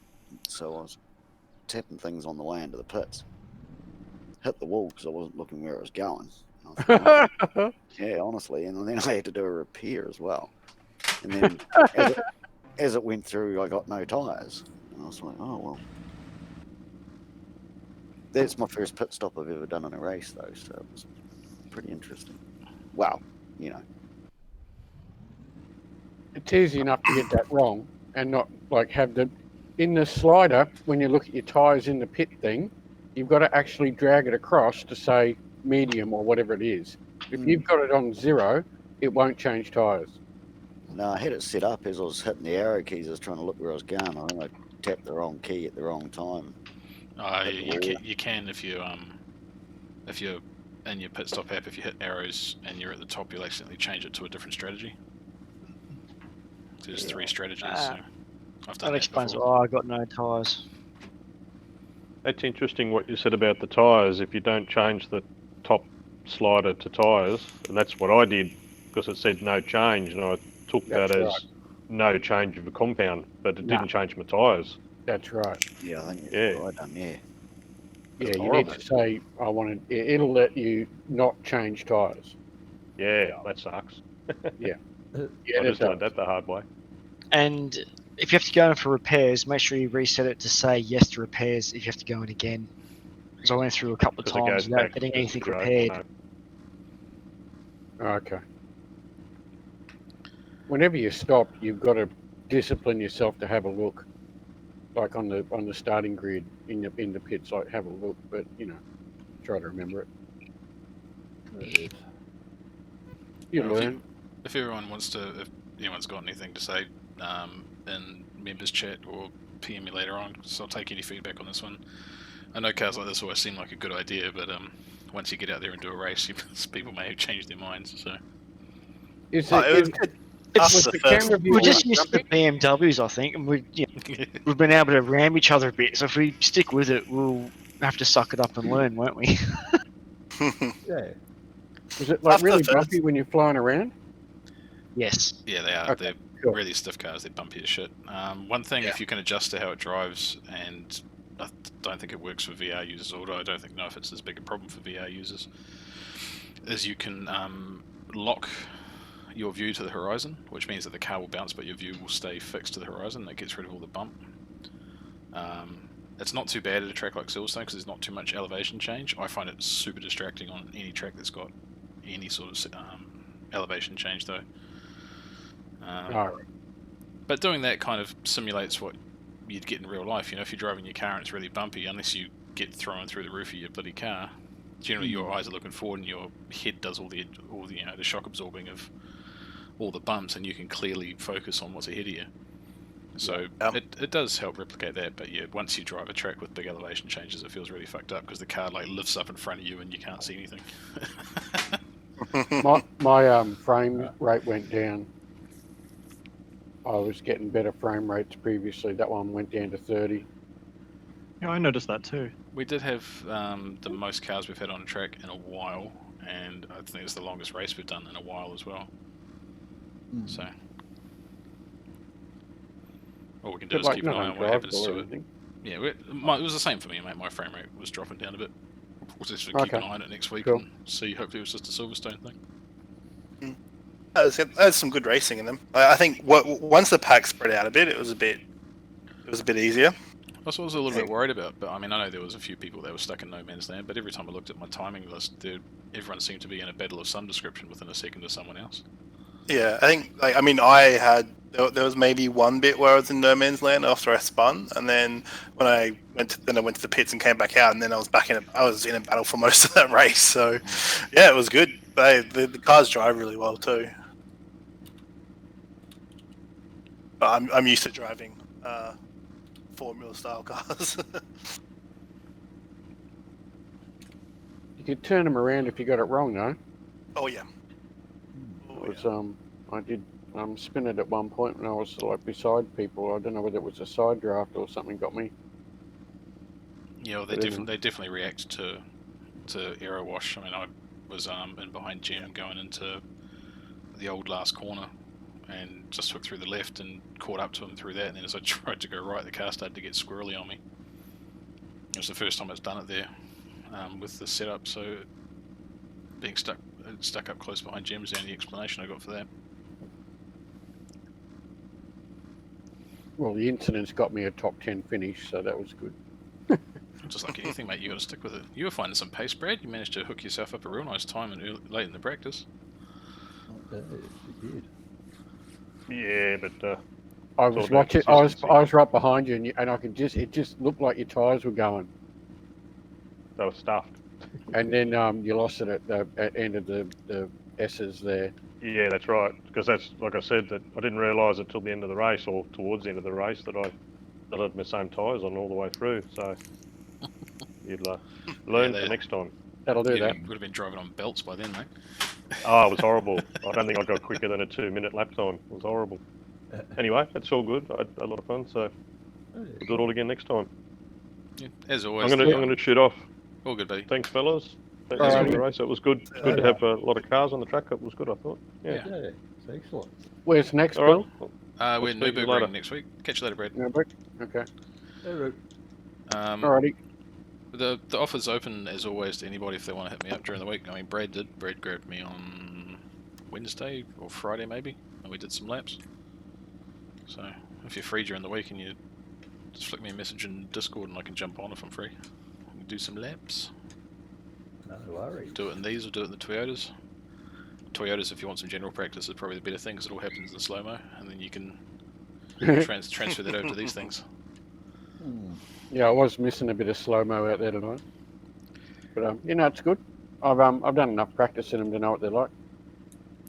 So I was tapping things on the way into the pits. Hit the wall because I wasn't looking where it was going. I thought, oh. Yeah, honestly. And then I had to do a repair as well. And then as it went through, I got no tyres. And I was like, oh, well. That's my first pit stop I've ever done in a race, though, so it was pretty interesting. Wow, you know. It's easy enough to get that wrong and not like have the in the slider when you look at your tyres in the pit thing, you've got to actually drag it across to say medium or whatever it is. If you've got it on 0, it won't change tyres. No, I had it set up as I was hitting the arrow keys. I was trying to look where I was going. I think I tapped the wrong key at the wrong time. You can if you're in your pit stop app. If you hit arrows and you're at the top, you'll accidentally change it to a different strategy. So there's 3 strategies. So I've done That explains why I got no tyres. That's interesting what you said about the tyres. If you don't change the top slider to tyres, and that's what I did because it said no change, and I took that as no change of a compound, but it didn't change my tyres. That's right. Yeah, I think yeah. I done, yeah. Yeah, you need to say, I want to, it'll let you not change tyres. Yeah, that sucks. Yeah. I just learned that the hard way. And if you have to go in for repairs, make sure you reset it to say yes to repairs if you have to go in again. Because I went through a couple of times without getting anything repaired. Okay. Whenever you stop, you've got to discipline yourself to have a look. like on the starting grid in the pits. Like have a look, but try to remember it. You learn. If everyone wants to, if anyone's got anything to say in members chat or PM me later on, so I'll take any feedback on this one. I know cars like this always seem like a good idea, but once you get out there and do a race, people may have changed their minds. So It's we're just used to the BMWs, I think, and we've been able to ram each other a bit. So if we stick with it, we'll have to suck it up and learn, won't we? Yeah. Was it like really bumpy when you're flying around? Yes. Yeah, they are. Okay, They're really stiff cars. They're bumpy as shit. One thing, if you can adjust to how it drives, and I don't think it works for VR users, although I don't know if it's as big a problem for VR users, is you can lock your view to the horizon, which means that the car will bounce but your view will stay fixed to the horizon. That gets rid of all the bump. It's not too bad at a track like Silverstone because there's not too much elevation change. I find it super distracting on any track that's got any sort of elevation change though. But doing that kind of simulates what you'd get in real life. If you're driving your car and it's really bumpy, unless you get thrown through the roof of your bloody car, generally your eyes are looking forward and your head does all the the shock absorbing of all the bumps, and you can clearly focus on what's ahead of you. So it does help replicate that, but yeah, once you drive a track with big elevation changes, it feels really fucked up because the car like lifts up in front of you and you can't see anything. my frame rate went down. I was getting better frame rates previously. That one went down to 30. Yeah, I noticed that too. We did have the most cars we've had on a track in a while, and I think it's the longest race we've done in a while as well. So all we can do is keep an eye on what happens to it. Yeah, it was the same for me, mate. My frame rate was dropping down a bit. We'll just keep an eye on it next week and see. Hopefully, it was just a Silverstone thing. There's some good racing in them. I think once the pack spread out a bit, it was a bit easier. That's what I was a little bit worried about, but I mean, I know there was a few people that were stuck in no man's land, but every time I looked at my timing list, everyone seemed to be in a battle of some description within a second of someone else. Yeah, I think, there was maybe one bit where I was in no man's land after I spun, and then when I went to the pits and came back out, and then I was in a battle for most of that race. So, yeah, it was good. The cars drive really well too. But I'm used to driving Formula style cars. You could turn them around if you got it wrong, though. Oh yeah. I did spin it at one point when I was like beside people. I don't know whether it was a side draft or something got me. Yeah, well, they definitely react to aero wash. I mean, I was in behind Jim going into the old last corner and just took through the left and caught up to him through that, and then as I tried to go right, the car started to get squirrely on me. It was the first time it's done it there with the setup, so being stuck up close behind Jim is the only explanation I got for that. Well, the incident's got me a top 10 finish, so that was good. Just like anything, mate, you got to stick with it. You were finding some pace, Brad. You managed to hook yourself up a real nice time late in the practice. Yeah, but I was watching. I was right behind you, and I could it just looked like your tyres were going. They were stuffed. And then you lost it at the end of the S's there. Yeah, that's right. Because that's like I said, that I didn't realise it till the end of the race, or towards the end of the race, that I had my same tyres on all the way through. So you'd learn for next time. That'll do that. You would have been driving on belts by then, mate. Oh, it was horrible. I don't think I got quicker than a 2-minute lap time. It was horrible. Anyway, it's all good. I had a lot of fun, so we'll do it all again next time. Yeah, as always. I'm gonna shoot off. All good, buddy. Thanks, fellas. Thanks for the race. It was good. It's good to have a lot of cars on the track. It was good, I thought. Yeah. It's excellent. Where's next, Bill? We're in Nürburgring next week. Catch you later, Brad. Nürburgring? Okay. Alrighty. The offer's open as always to anybody if they want to hit me up during the week. I mean, Brad did. Brad grabbed me on Wednesday or Friday maybe, and we did some laps. So if you're free during the week and you just flick me a message in Discord and I can jump on if I'm free. We can do some laps. No worries. Do it in these or do it in the Toyotas. Toyotas, if you want some general practice, is probably the better thing because it all happens in slow-mo, and then you can transfer that over to these things. Yeah, I was missing a bit of slow-mo out there tonight. But, you know, it's good. I've done enough practice in them to know what they're like.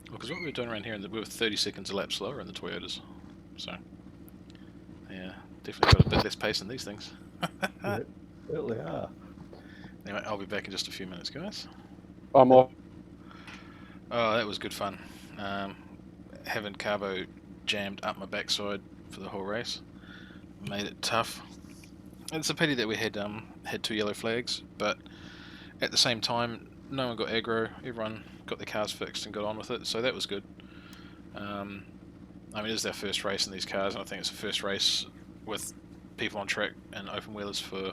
Well, because what we were doing around here, we were 30 seconds a lap slower in the Toyotas. So, yeah, definitely got a bit less pace in these things. Yeah, certainly are. Anyway, I'll be back in just a few minutes, guys. I'm off. Oh, that was good fun. Having carbo jammed up my backside for the whole race made it tough. It's a pity that we had 2 yellow flags, but at the same time, no one got aggro. Everyone got their cars fixed and got on with it, so that was good. I mean, it is our first race in these cars, and I think it's the first race with people on track and open wheelers for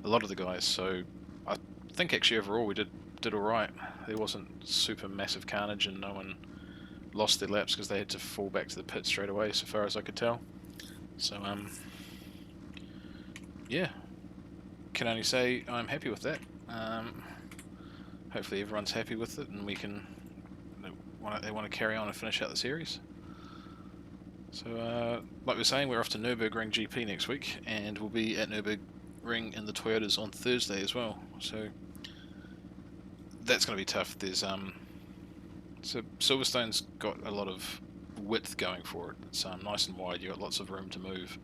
a lot of the guys. So I think actually overall we did all right. There wasn't super massive carnage, and no one lost their laps because they had to fall back to the pit straight away, so far as I could tell. So yeah, can only say I'm happy with that. Hopefully everyone's happy with it, and we can they want to carry on and finish out the series. So like we were saying, we're off to Nürburgring GP next week, and we'll be at Nürburgring in the Toyotas on Thursday as well. So that's going to be tough. There's so Silverstone's got a lot of width going for it. It's nice and wide. You've got lots of room to move.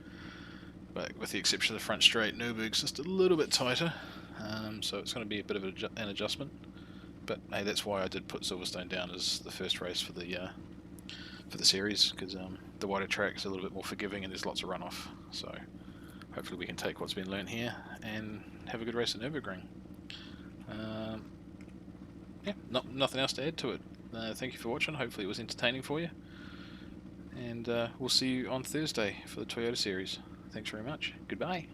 But with the exception of the front straight, Nürburgring's just a little bit tighter. So it's going to be a bit of an adjustment. But hey, that's why I did put Silverstone down as the first race for the series, because the wider track is a little bit more forgiving and there's lots of runoff. So hopefully we can take what's been learned here and have a good race at Nürburgring. Yeah, nothing else to add to it. Thank you for watching. Hopefully it was entertaining for you. And we'll see you on Thursday for the Toyota series. Thanks very much. Goodbye.